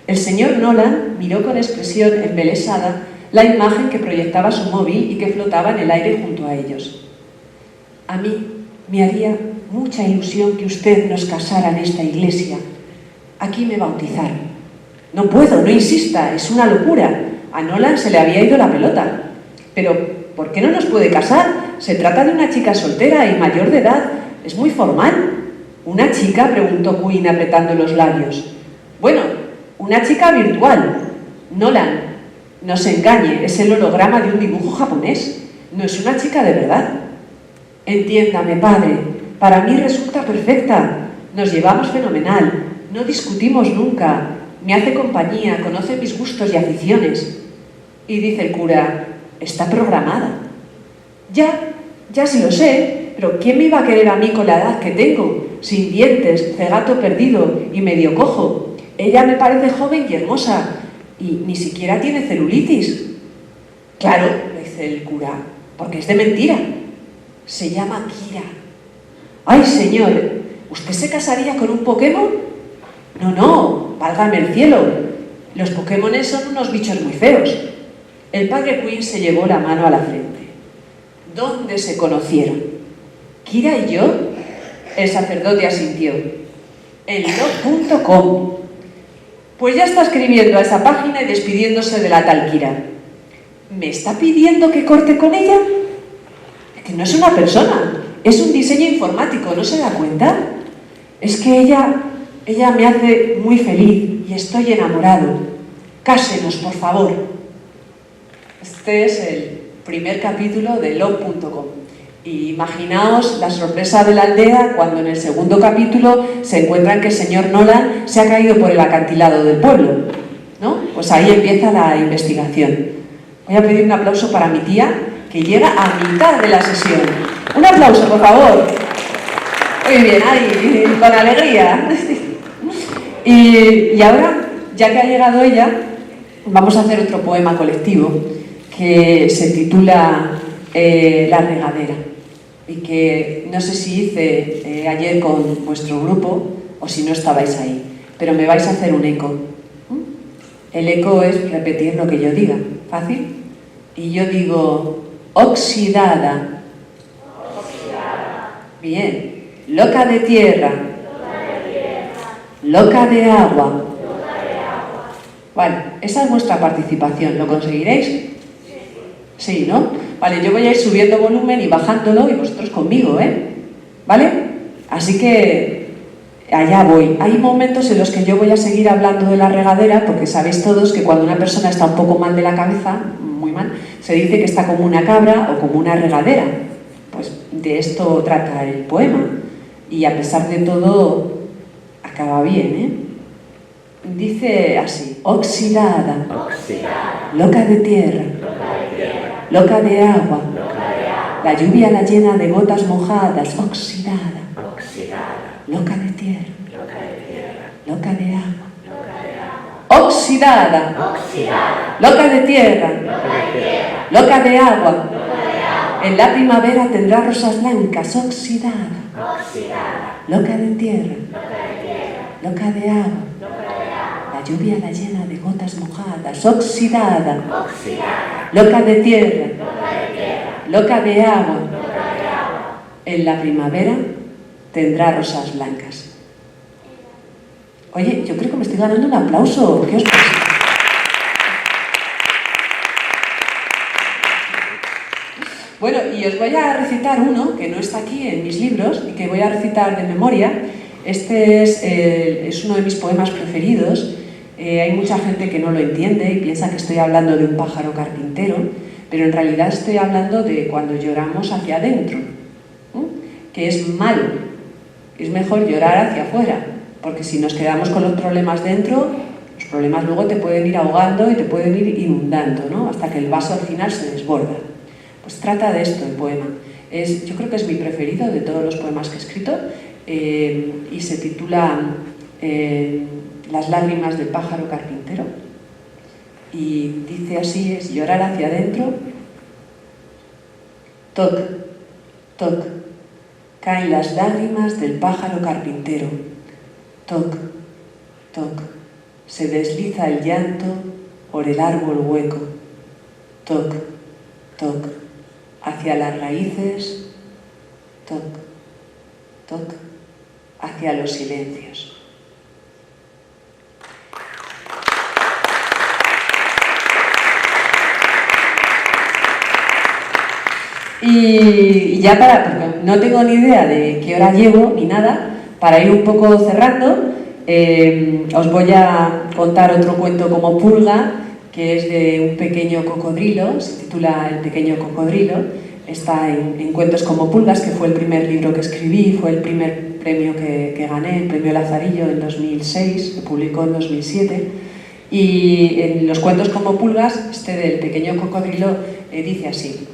El señor Nolan miró con expresión embelesada la imagen que proyectaba su móvil y que flotaba en el aire junto a ellos. A mí me haría mucha ilusión que usted nos casara en esta iglesia. Aquí me bautizaron. No puedo, no insista, es una locura. A Nolan se le había ido la pelota. Pero, ¿por qué no nos puede casar? Se trata de una chica soltera y mayor de edad. Es muy formal. ¿Una chica?, preguntó Quinn apretando los labios. Bueno, una chica virtual. Nolan, no se engañe, es el holograma de un dibujo japonés. No es una chica de verdad. Entiéndame, padre, para mí resulta perfecta. Nos llevamos fenomenal. No discutimos nunca. Me hace compañía, conoce mis gustos y aficiones. Y dice el cura, está programada. Ya sí lo sé, pero ¿quién me iba a querer a mí con la edad que tengo? Sin dientes, cegato perdido y medio cojo. Ella me parece joven y hermosa, y ni siquiera tiene celulitis. Claro, le dice el cura, porque es de mentira. Se llama Kira. ¡Ay, señor! ¿Usted se casaría con un Pokémon? No, válgame el cielo. Los Pokémones son unos bichos muy feos. El padre Quinn se llevó la mano a la frente. ¿Dónde se conocieron? ¿Kira y yo? El sacerdote asintió. En love.com. Pues ya está escribiendo a esa página y despidiéndose de la tal Kira. ¿Me está pidiendo que corte con ella? Que no es una persona, es un diseño informático, ¿no se da cuenta? Es que ella me hace muy feliz y estoy enamorado. Cásenos, por favor. Este es el primer capítulo de love.com. Y imaginaos la sorpresa de la aldea cuando en el segundo capítulo se encuentran que el señor Nolan se ha caído por el acantilado del pueblo, ¿no? Pues ahí empieza la investigación. Voy a pedir un aplauso para mi tía, que llega a mitad de la sesión. Un aplauso, por favor. Muy bien, ahí, con alegría. Y ahora, ya que ha llegado ella, vamos a hacer otro poema colectivo que se titula La regadera, y que no sé si hice ayer con vuestro grupo o si no estabais ahí, pero me vais a hacer un eco. El eco es repetir lo que yo diga, fácil. Y yo digo, oxidada. Bien. Loca de tierra. Loca de agua. Vale, esa es vuestra participación. ¿Lo conseguiréis? Sí, ¿no? Vale, yo voy a ir subiendo volumen y bajándolo y vosotros conmigo, ¿Vale? Así que allá voy. Hay momentos en los que yo voy a seguir hablando de la regadera, porque sabéis todos que cuando una persona está un poco mal de la cabeza, muy mal, se dice que está como una cabra o como una regadera. Pues de esto trata el poema. Y a pesar de todo, acaba bien, Dice así: oxidada, loca de tierra, loca de agua, la lluvia la llena de gotas mojadas, oxidada, loca de tierra, loca de agua, oxidada, loca de tierra, loca de agua, en la primavera tendrá rosas blancas, oxidada, loca de tierra, loca de agua, la lluvia la llena de gotas mojadas, oxidada, loca de tierra, loca de agua, en la primavera tendrá rosas blancas. Oye, yo creo que me estoy ganando un aplauso. ¿Qué os pasa? Bueno, y os voy a recitar uno que no está aquí en mis libros y que voy a recitar de memoria. Este es uno de mis poemas preferidos. Hay mucha gente que no lo entiende y piensa que estoy hablando de un pájaro carpintero, pero en realidad estoy hablando de cuando lloramos hacia adentro, que es malo. Es mejor llorar hacia afuera, porque si nos quedamos con los problemas dentro, los problemas luego te pueden ir ahogando y te pueden ir inundando, ¿no? Hasta que el vaso al final se desborda. Pues trata de esto el poema. Yo creo que es mi preferido de todos los poemas que he escrito, y se titula Las lágrimas del pájaro carpintero. Y dice así, es llorar hacia adentro. Toc, toc, caen las lágrimas del pájaro carpintero. Toc, toc, se desliza el llanto por el árbol hueco. Toc, toc, hacia las raíces. Toc, toc, hacia los silencios. Y ya porque no tengo ni idea de qué hora llevo ni nada, para ir un poco cerrando, os voy a contar otro cuento como Pulga, que es de un pequeño cocodrilo, se titula El pequeño cocodrilo, está en Cuentos como Pulgas, que fue el primer libro que escribí, fue el primer premio que gané, el premio Lazarillo en 2006, se publicó en 2007, y en los Cuentos como Pulgas, este del pequeño cocodrilo dice así: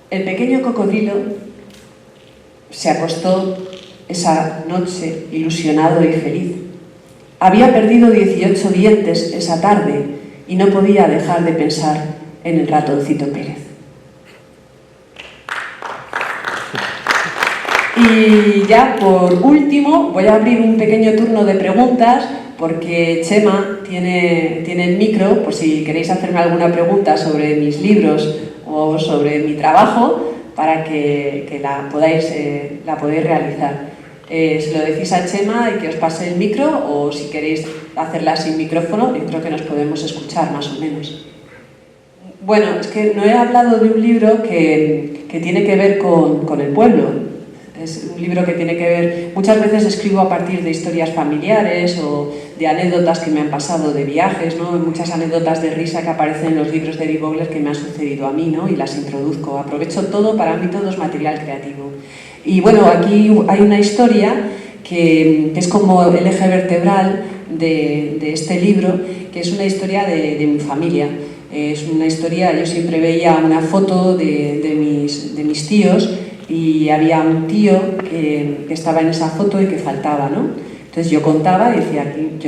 El pequeño cocodrilo se acostó esa noche ilusionado y feliz. Había perdido 18 dientes esa tarde y no podía dejar de pensar en el ratoncito Pérez. Y ya por último voy a abrir un pequeño turno de preguntas porque Chema tiene el micro por si queréis hacerme alguna pregunta sobre mis libros o sobre mi trabajo para que la podáis realizar. Se lo decís a Chema y que os pase el micro, o si queréis hacerla sin micrófono, yo creo que nos podemos escuchar más o menos. Bueno, es que no he hablado de un libro que tiene que ver con el pueblo. Es un libro que tiene que ver... Muchas veces escribo a partir de historias familiares o de anécdotas que me han pasado de viajes, ¿no? Muchas anécdotas de risa que aparecen en los libros de Eddie Bowler que me han sucedido a mí, ¿no? Y las introduzco. Aprovecho todo, para mí todo es material creativo. Y bueno, aquí hay una historia que es como el eje vertebral de este libro, que es una historia de mi familia. Es una historia, yo siempre veía una foto de mis tíos y había un tío que estaba en esa foto y que faltaba, ¿no? Entonces yo contaba y decía, aquí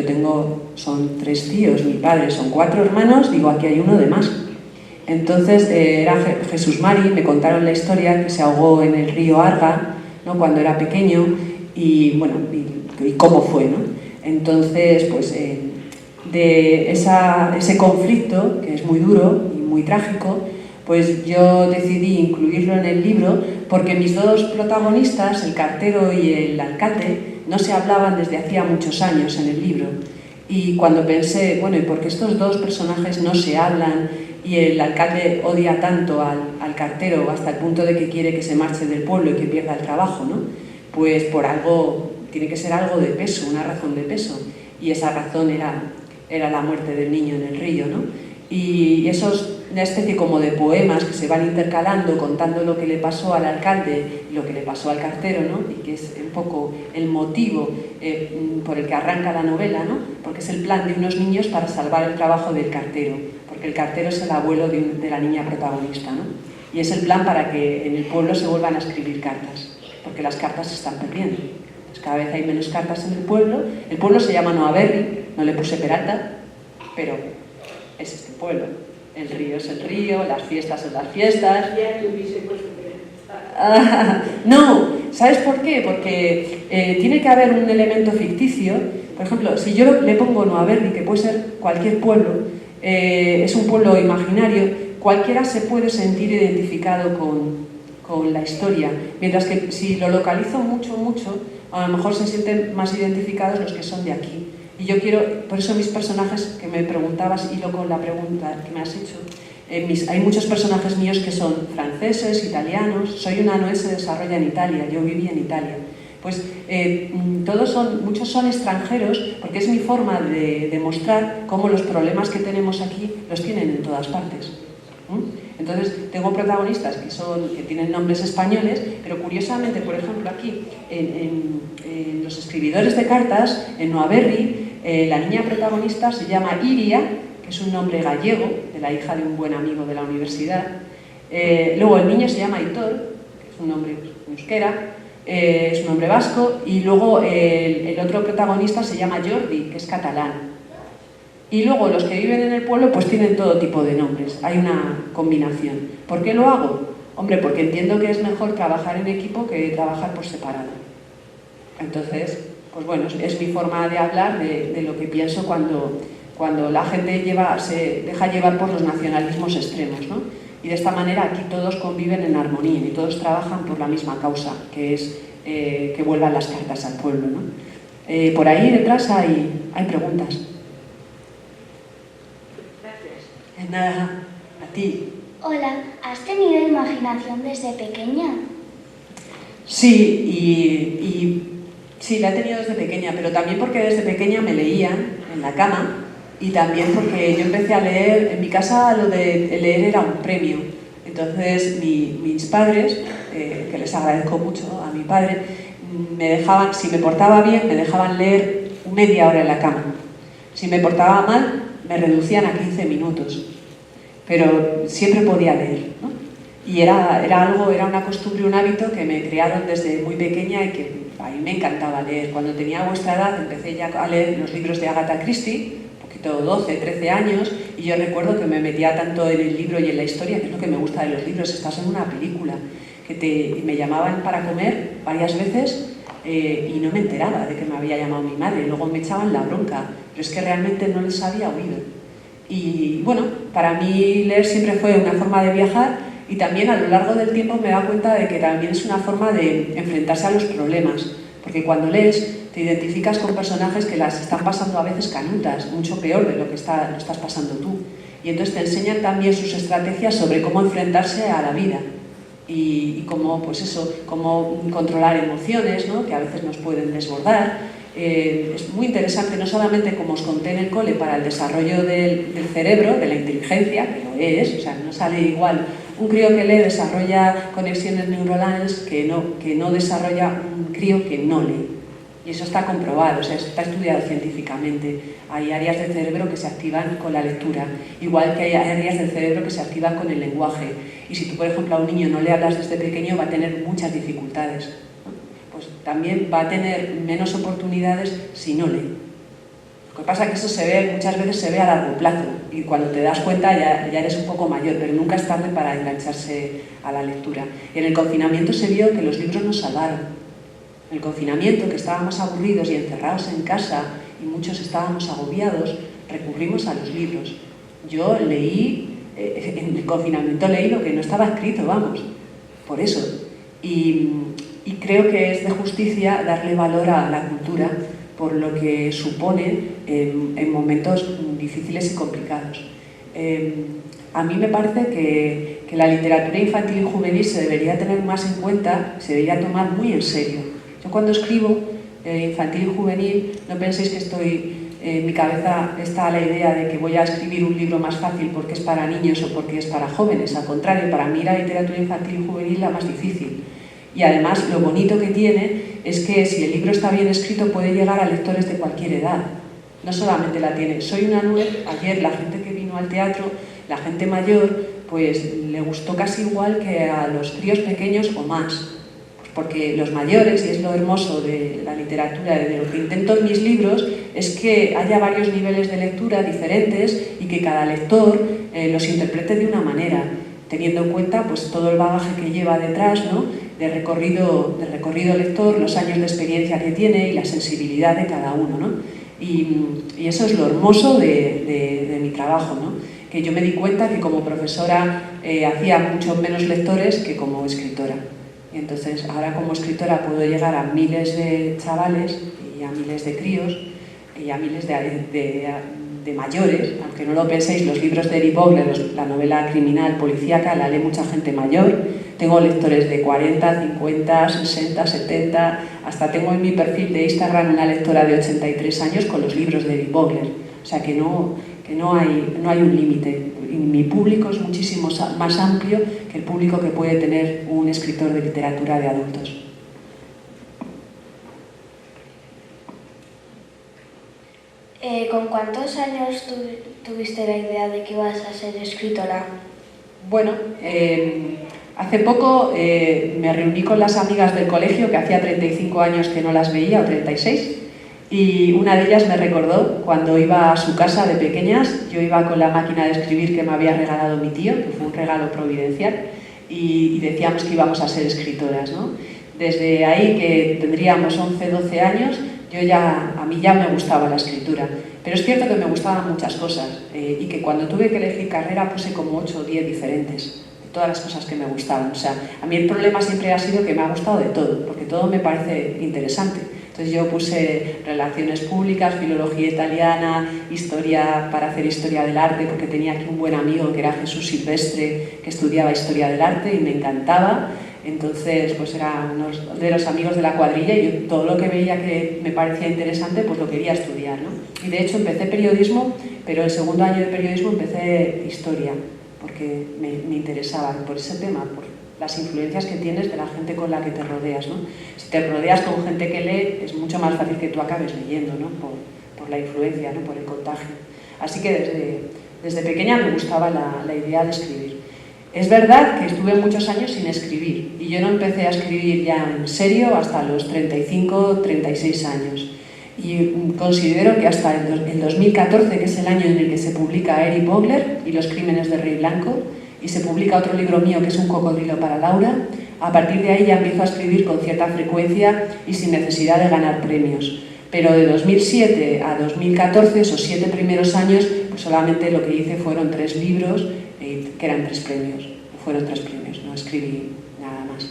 son 3 tíos, mi padre, son 4 hermanos, digo, aquí hay uno de más. Entonces era Jesús Mari, me contaron la historia que se ahogó en el río Arga, ¿no? Cuando era pequeño y bueno, y cómo fue, ¿no? Entonces, pues de ese conflicto, que es muy duro y muy trágico, pues yo decidí incluirlo en el libro porque mis 2 protagonistas, el cartero y el alcalde, no se hablaban desde hacía muchos años en el libro. Y cuando pensé, bueno, ¿y por qué estos 2 personajes no se hablan y el alcalde odia tanto al cartero hasta el punto de que quiere que se marche del pueblo y que pierda el trabajo, ¿no? Pues por algo, tiene que ser algo de peso, una razón de peso. Y esa razón era la muerte del niño en el río, ¿no? Y eso es una especie como de poemas que se van intercalando contando lo que le pasó al alcalde y lo que le pasó al cartero, ¿no? Y que es un poco el motivo por el que arranca la novela, ¿no? Porque es el plan de unos niños para salvar el trabajo del cartero, porque el cartero es el abuelo de la niña protagonista, ¿no? Y es el plan para que en el pueblo se vuelvan a escribir cartas, porque las cartas se están perdiendo. Pues cada vez hay menos cartas en el pueblo. El pueblo se llama Noaberri, no le puse Peralta, pero es este pueblo. El río es el río, las fiestas son las fiestas. No, ¿sabes por qué? Porque tiene que haber un elemento ficticio. Por ejemplo, si yo le pongo Noaberri, que puede ser cualquier pueblo, es un pueblo imaginario, cualquiera se puede sentir identificado con la historia. Mientras que si lo localizo mucho, a lo mejor se sienten más identificados los que son de aquí. Y yo quiero, por eso mis personajes que me preguntabas, hilo con la pregunta que me has hecho, hay muchos personajes míos que son franceses, italianos. Soy una no se desarrolla en Italia, yo viví en Italia. Pues muchos son extranjeros, porque es mi forma de demostrar cómo los problemas que tenemos aquí los tienen en todas partes. Entonces tengo protagonistas que tienen nombres españoles, pero curiosamente, por ejemplo, aquí en los escribidores de cartas, en Noaberri, la niña protagonista se llama Iria, que es un nombre gallego, de la hija de un buen amigo de la universidad. Luego el niño se llama Aitor, que es un nombre euskera, es un nombre vasco, y luego el otro protagonista se llama Jordi, que es catalán. Y luego los que viven en el pueblo pues tienen todo tipo de nombres, hay una combinación. ¿Por qué lo hago? Hombre, porque entiendo que es mejor trabajar en equipo que trabajar por separado. Entonces, pues bueno, es mi forma de hablar de lo que pienso cuando la gente se deja llevar por los nacionalismos extremos, ¿no? Y de esta manera aquí todos conviven en armonía y todos trabajan por la misma causa, que es que vuelvan las cartas al pueblo, ¿no? Por ahí detrás hay preguntas. Nada, a ti. Hola, ¿has tenido imaginación desde pequeña? Sí, sí, la he tenido desde pequeña, pero también porque desde pequeña me leían en la cama y también porque yo empecé a leer, en mi casa lo de leer era un premio. Entonces mis padres, que les agradezco mucho a mi padre, me dejaban, si me portaba bien, me dejaban leer media hora en la cama. Si me portaba mal, me reducían a 15 minutos. Pero siempre podía leer, ¿no? Y era una costumbre, un hábito que me crearon desde muy pequeña y que a mí me encantaba leer. Cuando tenía vuestra edad empecé ya a leer los libros de Agatha Christie, 12, 13 años, y yo recuerdo que me metía tanto en el libro y en la historia, que es lo que me gusta de los libros, estás en una película, me llamaban para comer varias veces y no me enteraba de que me había llamado mi madre, luego me echaban la bronca, pero es que realmente no les había oído. Y bueno, para mí leer siempre fue una forma de viajar y también a lo largo del tiempo me he dado cuenta de que también es una forma de enfrentarse a los problemas, porque cuando lees te identificas con personajes que las están pasando a veces canutas, mucho peor de lo que estás pasando tú. Y entonces te enseñan también sus estrategias sobre cómo enfrentarse a la vida y cómo, pues eso, cómo controlar emociones, ¿no? Que a veces nos pueden desbordar. Es muy interesante, no solamente como os conté en el cole, para el desarrollo del cerebro, de la inteligencia, que lo es, o sea, no sale igual. Un crío que lee desarrolla conexiones neuronales que no desarrolla un crío que no lee. Y eso está comprobado, o sea, está estudiado científicamente. Hay áreas del cerebro que se activan con la lectura, igual que hay áreas del cerebro que se activan con el lenguaje. Y si tú, por ejemplo, a un niño no le hablas desde pequeño, va a tener muchas dificultades, ¿no? Pues también va a tener menos oportunidades si no lee. Lo que pasa es que eso muchas veces se ve a largo plazo, y cuando te das cuenta ya eres un poco mayor, pero nunca es tarde para engancharse a la lectura. Y en el confinamiento se vio que los libros nos salvaron. En el confinamiento, que estábamos aburridos y encerrados en casa y muchos estábamos agobiados, recurrimos a los libros. Yo leí, en el confinamiento leí lo que no estaba escrito, vamos, por eso. Y creo que es de justicia darle valor a la cultura por lo que supone en momentos difíciles y complicados. A mí me parece que la literatura infantil y juvenil se debería tener más en cuenta, se debería tomar muy en serio. Yo cuando escribo infantil y juvenil, no penséis que en mi cabeza está la idea de que voy a escribir un libro más fácil porque es para niños o porque es para jóvenes. Al contrario, para mí la literatura infantil y juvenil es la más difícil. Y además lo bonito que tiene es que si el libro está bien escrito puede llegar a lectores de cualquier edad. No solamente la tiene. Soy una nuez, ayer la gente que vino al teatro, la gente mayor, pues le gustó casi igual que a los críos pequeños o más. Porque los mayores, y es lo hermoso de la literatura, de lo que intento en mis libros, es que haya varios niveles de lectura diferentes y que cada lector los interprete de una manera, teniendo en cuenta pues, todo el bagaje que lleva detrás, ¿no? de recorrido lector, los años de experiencia que tiene y la sensibilidad de cada uno, ¿no? Y eso es lo hermoso de mi trabajo, ¿no? Que yo me di cuenta que como profesora hacía muchos menos lectores que como escritora. Y entonces ahora como escritora puedo llegar a miles de chavales y a miles de críos y a miles de mayores, aunque no lo penséis, los libros de Eric Bogler, la novela criminal policíaca, la lee mucha gente mayor. Tengo lectores de 40, 50, 60, 70, hasta tengo en mi perfil de Instagram una lectora de 83 años con los libros de Eric Bogler. O sea que no hay un límite. Y mi público es muchísimo más amplio que el público que puede tener un escritor de literatura de adultos. ¿Con cuántos años tuviste la idea de que ibas a ser escritora? Bueno, hace poco me reuní con las amigas del colegio, que hacía 35 años que no las veía, o 36, y una de ellas me recordó cuando iba a su casa de pequeñas. Yo iba con la máquina de escribir que me había regalado mi tío, que fue un regalo providencial, y decíamos que íbamos a ser escritoras, ¿no? Desde ahí, que tendríamos 11, 12 años, a mí ya me gustaba la escritura. Pero es cierto que me gustaban muchas cosas y que cuando tuve que elegir carrera puse como 8 o 10 diferentes, de todas las cosas que me gustaban. O sea, a mí el problema siempre ha sido que me ha gustado de todo, porque todo me parece interesante. Entonces yo puse relaciones públicas, filología italiana, historia para hacer historia del arte, porque tenía aquí un buen amigo que era Jesús Silvestre, que estudiaba historia del arte y me encantaba. Entonces pues era uno de los amigos de la cuadrilla y yo todo lo que veía que me parecía interesante pues lo quería estudiar, ¿no? Y de hecho empecé periodismo, pero el segundo año de periodismo empecé historia, porque me interesaba por ese tema, por las influencias que tienes de la gente con la que te rodeas, ¿no? Si te rodeas con gente que lee, es mucho más fácil que tú acabes leyendo, ¿no? Por la influencia, ¿no? Por el contagio. Así que desde pequeña me gustaba la idea de escribir. Es verdad que estuve muchos años sin escribir y yo no empecé a escribir ya en serio hasta los 35, 36 años. Y considero que hasta el 2014, que es el año en el que se publica Eric Vogler y los crímenes del rey blanco, y se publica otro libro mío que es Un cocodrilo para Laura, a partir de ahí ya empiezo a escribir con cierta frecuencia y sin necesidad de ganar premios. Pero de 2007 a 2014, esos 7 primeros años, pues solamente lo que hice fueron 3 libros, que eran 3 premios. Fueron 3 premios, no escribí nada más.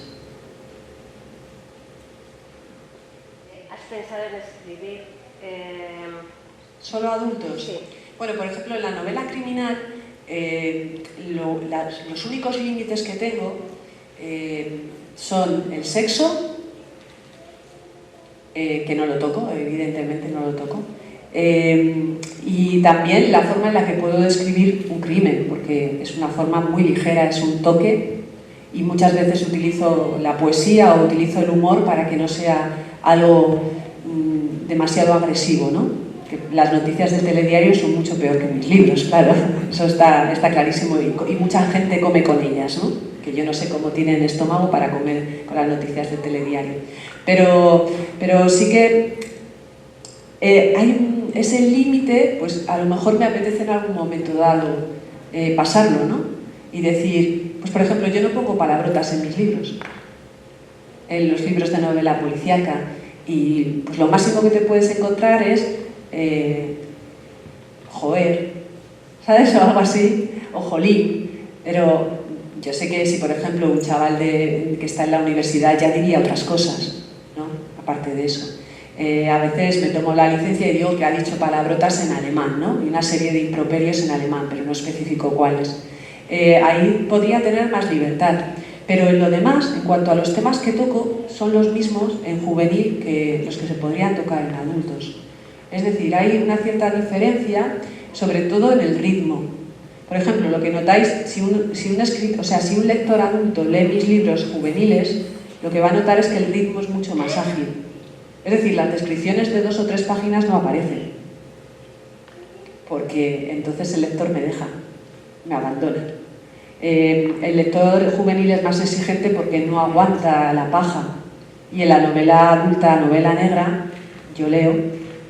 ¿Has pensado en escribir? ¿Solo adultos? Sí. Bueno, por ejemplo, en la novela criminal, los únicos límites que tengo son el sexo, que no lo toco, evidentemente no lo toco, y también la forma en la que puedo describir un crimen, porque es una forma muy ligera, es un toque, y muchas veces utilizo la poesía o utilizo el humor para que no sea algo demasiado agresivo, ¿no? Que las noticias del telediario son mucho peor que mis libros, claro, eso está clarísimo, y mucha gente come con ellas, ¿no? Que yo no sé cómo tienen estómago para comer con las noticias del telediario. Pero sí que hay ese límite, pues a lo mejor me apetece en algún momento dado pasarlo, ¿no? Y decir, pues por ejemplo, yo no pongo palabrotas en mis libros, en los libros de novela policíaca, y pues lo máximo que te puedes encontrar es joder, ¿sabes? O algo así, o jolín, pero yo sé que si por ejemplo un chaval que está en la universidad ya diría otras cosas, ¿no? Aparte de eso. A veces me tomo la licencia y digo que ha dicho palabrotas en alemán, ¿no? Y una serie de improperios en alemán, pero no especifico cuáles. Ahí podría tener más libertad. Pero en lo demás, en cuanto a los temas que toco, son los mismos en juvenil que los que se podrían tocar en adultos. Es decir, hay una cierta diferencia, sobre todo en el ritmo. Por ejemplo, lo que notáis, si un lector adulto lee mis libros juveniles, lo que va a notar es que el ritmo es mucho más ágil. Es decir, las descripciones de 2 o 3 páginas no aparecen, porque entonces el lector me deja, me abandona. El lector juvenil es más exigente porque no aguanta la paja. Y en la novela adulta, novela negra, yo leo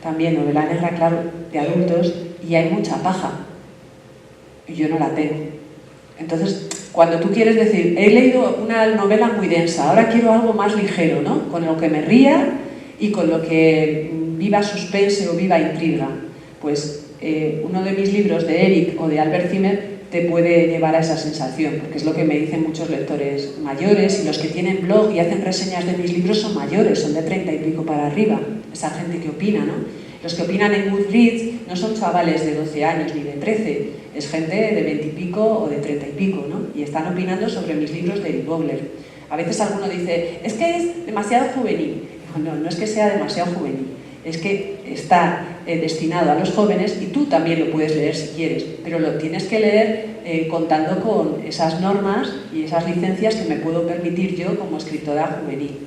también novela negra, claro, de adultos, y hay mucha paja. Y yo no la tengo. Entonces, cuando tú quieres decir, he leído una novela muy densa, ahora quiero algo más ligero, ¿no? Con lo que me ría y con lo que viva suspense o viva intriga, pues uno de mis libros de Eric o de Albert Zimmer te puede llevar a esa sensación, porque es lo que me dicen muchos lectores mayores, y los que tienen blog y hacen reseñas de mis libros son mayores, son de 30 y pico para arriba, esa gente que opina, ¿no? Los que opinan en Goodreads no son chavales de 12 años ni de 13, es gente de 20 y pico o de 30 y pico, ¿no? Y están opinando sobre mis libros de Eric Vogler. A veces alguno dice, es que es demasiado juvenil. No es que sea demasiado juvenil, es que está destinado a los jóvenes y tú también lo puedes leer si quieres, pero lo tienes que leer contando con esas normas y esas licencias que me puedo permitir yo como escritora juvenil.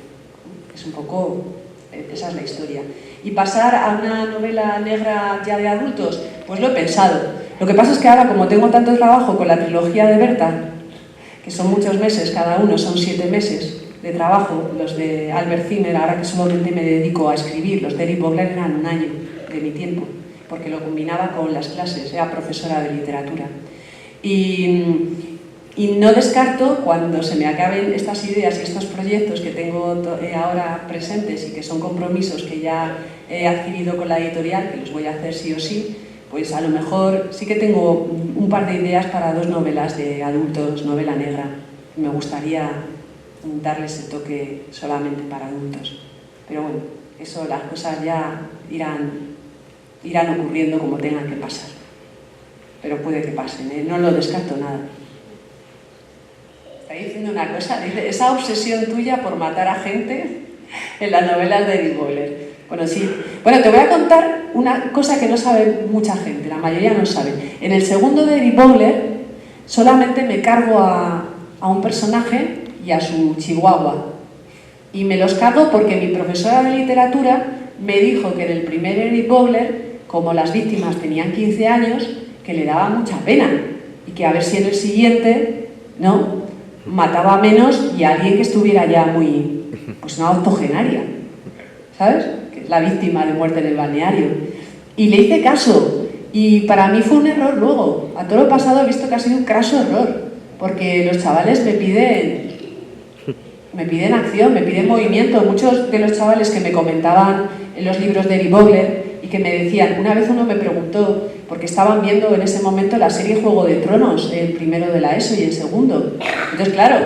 Es un poco, esa es la historia. Y pasar a una novela negra ya de adultos, pues lo he pensado. Lo que pasa es que ahora, como tengo tanto trabajo con la trilogía de Berta, que son muchos meses, cada uno son 7 meses de trabajo, los de Albert Zimmer, ahora que solamente me dedico a escribir, los de Eric Vogler eran 1 año de mi tiempo, porque lo combinaba con las clases, era profesora de literatura. Y no descarto, cuando se me acaben estas ideas y estos proyectos que tengo ahora presentes y que son compromisos que ya he adquirido con la editorial, que los voy a hacer sí o sí, pues a lo mejor sí que tengo un par de ideas para 2 novelas de adultos, novela negra. Me gustaría darle ese toque solamente para adultos. Pero bueno, eso, las cosas ya irán ocurriendo como tengan que pasar. Pero puede que pasen, ¿eh? No lo descarto nada. Está diciendo una cosa, dice, esa obsesión tuya por matar a gente en las novelas de Eric Vogler. Bueno, sí. Bueno, te voy a contar una cosa que no sabe mucha gente, la mayoría no sabe. En el segundo de Eric Vogler solamente me cargo a un personaje y a su chihuahua. Y me los cargo porque mi profesora de literatura me dijo que en el primer Eric Vogler, como las víctimas tenían 15 años, que le daba mucha pena y que a ver si en el siguiente ¿no? Mataba menos y alguien que estuviera ya muy, pues una octogenaria, ¿sabes? Que es la víctima de muerte en el balneario. Y le hice caso, y para mí fue un error luego. A todo lo pasado he visto que ha sido un craso error, porque los chavales me piden acción, me piden movimiento. Muchos de los chavales que me comentaban en los libros de Eric Vogler y que me decían, una vez uno me preguntó, porque estaban viendo en ese momento la serie Juego de Tronos, el primero de la ESO y el segundo. Entonces, claro,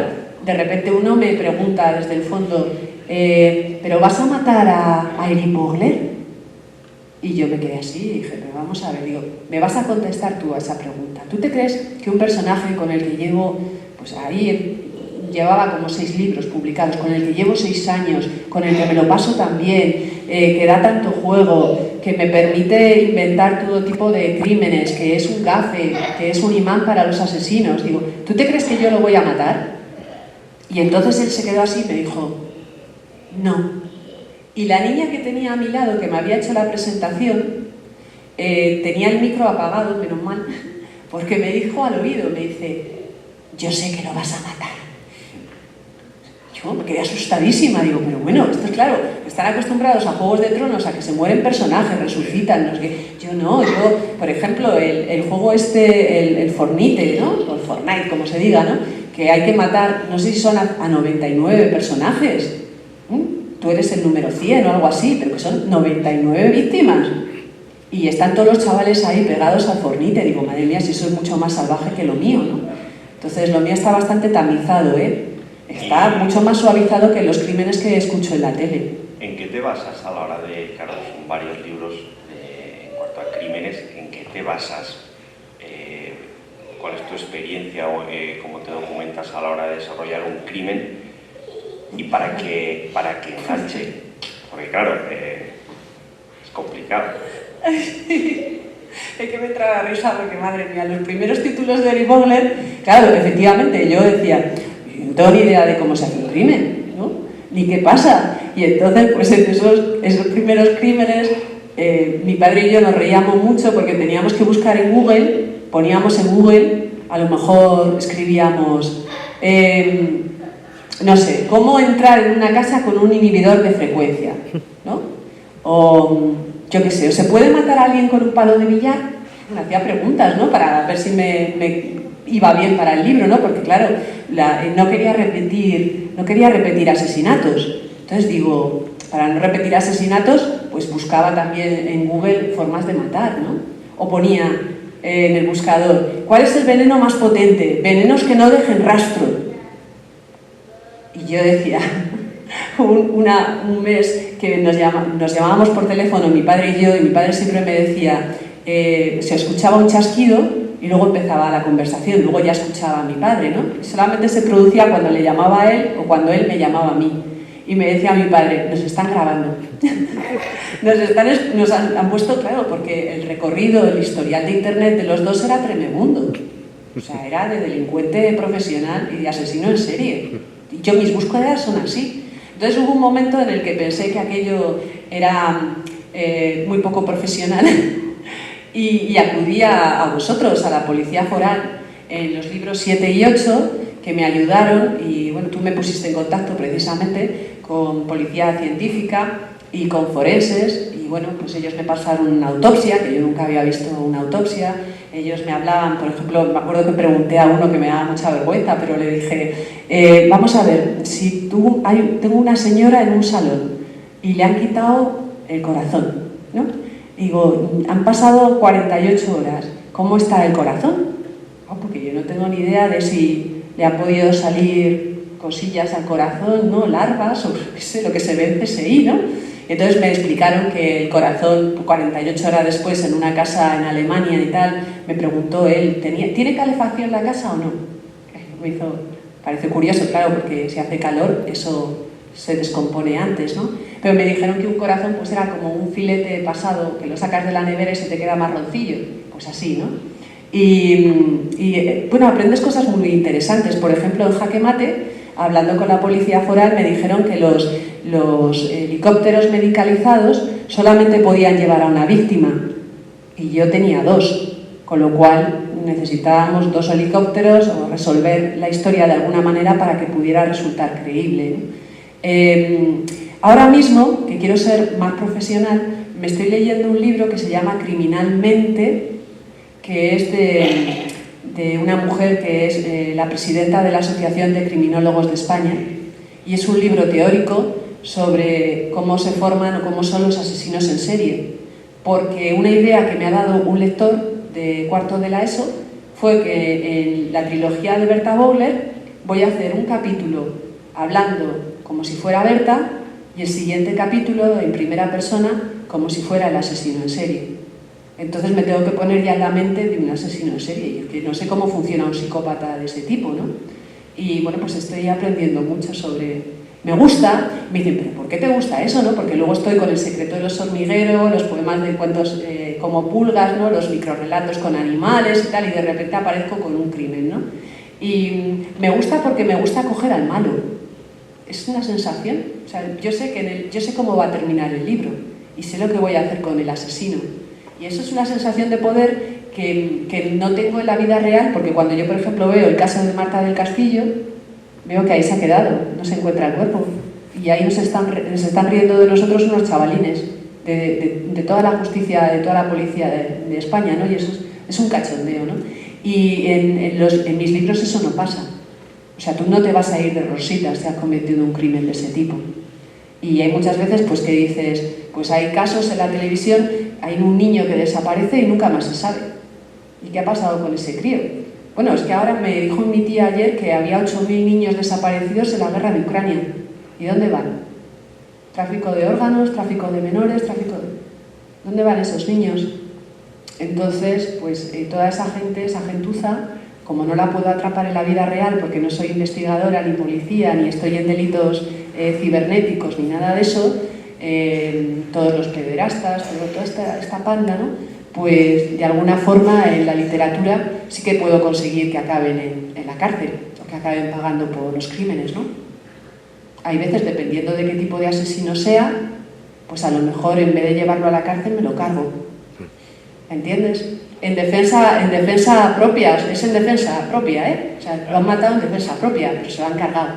de repente uno me pregunta desde el fondo, ¿pero vas a matar a Eric Vogler? Y yo me quedé así y dije, pero vamos a ver, digo, me vas a contestar tú a esa pregunta. ¿Tú te crees que un personaje con el que llevo, pues ahí llevaba como 6 libros publicados, con el que llevo 6 años, con el que me lo paso tan bien, que da tanto juego, que me permite inventar todo tipo de crímenes, que es un gafe, que es un imán para los asesinos? Digo, ¿tú te crees que yo lo voy a matar? Y entonces él se quedó así y me dijo, no. Y la niña que tenía a mi lado, que me había hecho la presentación, tenía el micro apagado, menos mal, porque me dijo al oído, me dice, yo sé que lo vas a matar. Yo me quedé asustadísima, digo, pero bueno, esto es claro, están acostumbrados a Juegos de Tronos, a que se mueren personajes, resucitan, no sé qué. Yo no, por ejemplo, el juego este, el Fortnite, ¿no? O el Fortnite, como se diga, ¿no? Que hay que matar, no sé si son a 99 personajes. Tú eres el número 100 o algo así, pero que son 99 víctimas. Y están todos los chavales ahí pegados al Fortnite. Digo, madre mía, si eso es mucho más salvaje que lo mío, ¿no? Entonces, lo mío está bastante tamizado, ¿eh? Está mucho más suavizado que los crímenes que escucho en la tele. ¿En qué te basas a la hora de, claro, son varios libros en cuanto a crímenes, en qué te basas? ¿Cuál es tu experiencia o cómo te documentas a la hora de desarrollar un crimen? Y para que enganche, porque claro, es complicado. Es que me trae la risa porque, madre mía, los primeros títulos de Eric Vogler, claro, efectivamente, yo decía, no tengo ni idea de cómo se hace un crimen, ¿no? Ni qué pasa. Y entonces, pues en esos primeros crímenes, mi padre y yo nos reíamos mucho porque teníamos que buscar en Google, poníamos en Google, a lo mejor escribíamos... no sé, cómo entrar en una casa con un inhibidor de frecuencia, ¿no? O, yo qué sé, ¿o se puede matar a alguien con un palo de billar? Me hacía preguntas, ¿no? Para ver si me iba bien para el libro, ¿no? Porque, claro, no quería repetir asesinatos. Entonces digo, para no repetir asesinatos, pues buscaba también en Google formas de matar, ¿no? O ponía en el buscador, ¿cuál es el veneno más potente? Venenos que no dejen rastro. Y yo decía, un mes que nos llamábamos por teléfono, mi padre y yo, y mi padre siempre me decía, se escuchaba un chasquido y luego empezaba la conversación, luego ya escuchaba a mi padre, ¿no? Y solamente se producía cuando le llamaba a él o cuando él me llamaba a mí. Y me decía mi padre, nos están grabando. nos han puesto, claro, porque el recorrido, el historial de internet de los dos era tremebundo. O sea, era de delincuente profesional y de asesino en serie. Yo, mis búsquedas son así. Entonces hubo un momento en el que pensé que aquello era muy poco profesional y acudí a vosotros, a la Policía Foral, en los libros 7 y 8, que me ayudaron y bueno, tú me pusiste en contacto precisamente con Policía Científica y con forenses y bueno, pues ellos me pasaron una autopsia, que yo nunca había visto una autopsia. Ellos me hablaban, por ejemplo, me acuerdo que pregunté a uno que me daba mucha vergüenza, pero le dije, vamos a ver, si tengo una señora en un salón y le han quitado el corazón, ¿no? Digo, han pasado 48 horas, ¿cómo está el corazón? Porque yo no tengo ni idea de si le han podido salir cosillas al corazón, ¿no? Larvas o qué sé, lo que se ve en PSI, ¿no? Entonces me explicaron que el corazón, 48 horas después, en una casa en Alemania y tal, me preguntó él, ¿tiene calefacción la casa o no? Me pareció curioso, claro, porque si hace calor, eso se descompone antes, ¿no? Pero me dijeron que un corazón pues era como un filete pasado, que lo sacas de la nevera y se te queda marroncillo, pues así, ¿no? Y bueno, aprendes cosas muy interesantes. Por ejemplo, en Jaque Mate, hablando con la Policía Foral, me dijeron que los helicópteros medicalizados solamente podían llevar a una víctima y yo tenía 2. con lo cual necesitábamos 2 helicópteros o resolver la historia de alguna manera para que pudiera resultar creíble, ¿no? Ahora mismo, que quiero ser más profesional, me estoy leyendo un libro que se llama Criminalmente, que es de una mujer que es la presidenta de la Asociación de Criminólogos de España, y es un libro teórico sobre cómo se forman o cómo son los asesinos en serie, porque una idea que me ha dado un lector de cuarto de la ESO fue que en la trilogía de Berta Bowler voy a hacer un capítulo hablando como si fuera Berta y el siguiente capítulo en primera persona como si fuera el asesino en serie. Entonces me tengo que poner ya en la mente de un asesino en serie, y que no sé cómo funciona un psicópata de ese tipo, ¿no? Y bueno, pues estoy aprendiendo mucho sobre... Me gusta, me dicen, ¿pero por qué te gusta eso, no? Porque luego estoy con El secreto de los hormigueros, los poemas de cuentos como Pulgas, ¿no? Los microrrelatos con animales y tal, y de repente aparezco con un crimen, ¿no? Y me gusta porque me gusta coger al malo. Es una sensación. O sea, yo sé cómo va a terminar el libro y sé lo que voy a hacer con el asesino. Y eso es una sensación de poder que no tengo en la vida real, porque cuando yo, por ejemplo, veo el caso de Marta del Castillo, veo que ahí se ha quedado, no se encuentra el cuerpo. Y ahí nos están riendo de nosotros unos chavalines, de toda la justicia, de toda la policía de España, ¿no? Y eso es un cachondeo, ¿no? Y en mis libros eso no pasa. O sea, tú no te vas a ir de rositas si has cometido un crimen de ese tipo. Y hay muchas veces pues que dices, pues hay casos en la televisión, hay un niño que desaparece y nunca más se sabe. ¿Y qué ha pasado con ese crío? Bueno, es que ahora me dijo mi tía ayer que había 8.000 niños desaparecidos en la guerra de Ucrania. ¿Y dónde van? Tráfico de órganos, tráfico de menores, ¿Dónde van esos niños? Entonces, pues toda esa gente, esa gentuza, como no la puedo atrapar en la vida real porque no soy investigadora, ni policía, ni estoy en delitos cibernéticos, ni nada de eso, todos los pederastas, toda esta panda, ¿no? Pues de alguna forma en la literatura sí que puedo conseguir que acaben en la cárcel o que acaben pagando por los crímenes, ¿no? Hay veces, dependiendo de qué tipo de asesino sea, pues a lo mejor en vez de llevarlo a la cárcel me lo cargo. ¿Entiendes? En defensa propia, es en defensa propia, ¿eh? O sea, lo han matado en defensa propia, pero se lo han cargado.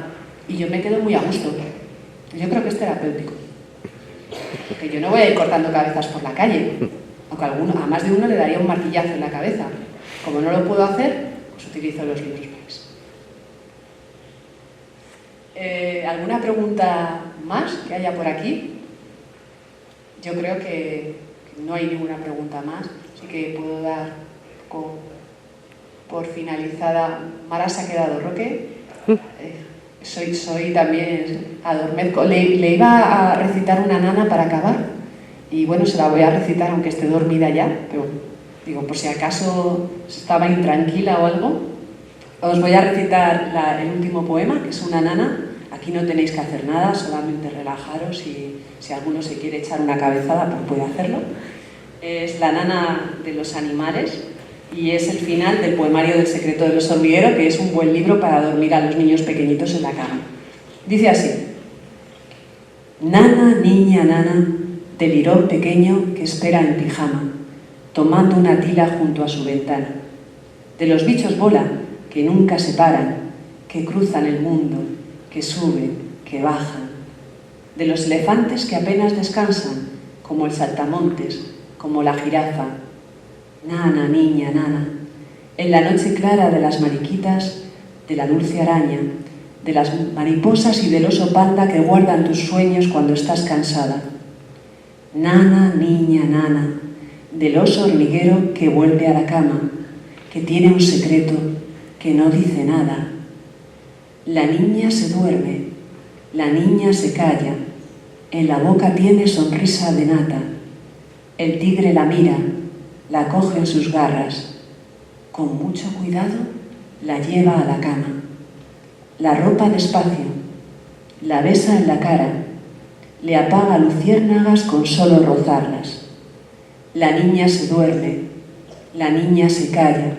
Y yo me quedo muy a gusto. Yo creo que es terapéutico. Porque yo no voy a ir cortando cabezas por la calle. Aunque a más de uno le daría un martillazo en la cabeza. Como no lo puedo hacer, pues utilizo los libros para eso. ¿Alguna pregunta más que haya por aquí? Yo creo que no hay ninguna pregunta más. Así que puedo dar por finalizada. Mara se ha quedado, Roque. Soy también adormezco. Le iba a recitar una nana para acabar. Y bueno, se la voy a recitar aunque esté dormida ya, pero digo, por si acaso estaba intranquila o algo. Os voy a recitar el último poema, que es una nana. Aquí no tenéis que hacer nada, solamente relajaros y si alguno se quiere echar una cabezada, pues puede hacerlo. Es la nana de los animales y es el final del poemario del secreto de los hormigueros, que es un buen libro para dormir a los niños pequeñitos en la cama. Dice así: Nana, niña, nana, del lirón pequeño que espera en pijama, tomando una tila junto a su ventana. De los bichos bola que nunca se paran, que cruzan el mundo, que suben, que bajan. De los elefantes que apenas descansan, como el saltamontes, como la jirafa. Nana, niña, nana, en la noche clara de las mariquitas, de la dulce araña, de las mariposas y del oso panda que guardan tus sueños cuando estás cansada. Nana, niña, nana, del oso hormiguero que vuelve a la cama, que tiene un secreto, que no dice nada. La niña se duerme, la niña se calla, en la boca tiene sonrisa de nata. El tigre la mira, la coge en sus garras. Con mucho cuidado la lleva a la cama. La ropa despacio, la besa en la cara, le apaga luciérnagas con solo rozarlas. La niña se duerme, la niña se calla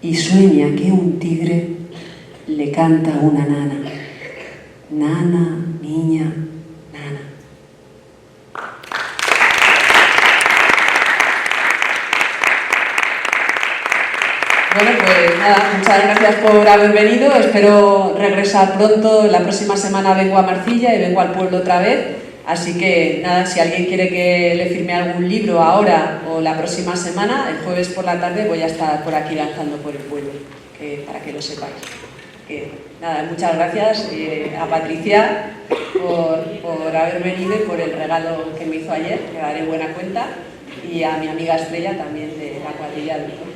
y sueña que un tigre le canta a una nana. Nana, niña, nana. Bueno, pues nada, muchas gracias por haber venido. Espero regresar pronto. La próxima semana vengo a Marcilla y vengo al pueblo otra vez. Así que nada, si alguien quiere que le firme algún libro ahora o la próxima semana, el jueves por la tarde voy a estar por aquí danzando por el pueblo, para que lo sepáis. Nada, muchas gracias a Patricia por haber venido y por el regalo que me hizo ayer, que daré buena cuenta, y a mi amiga Estrella también de la cuadrilla del pueblo.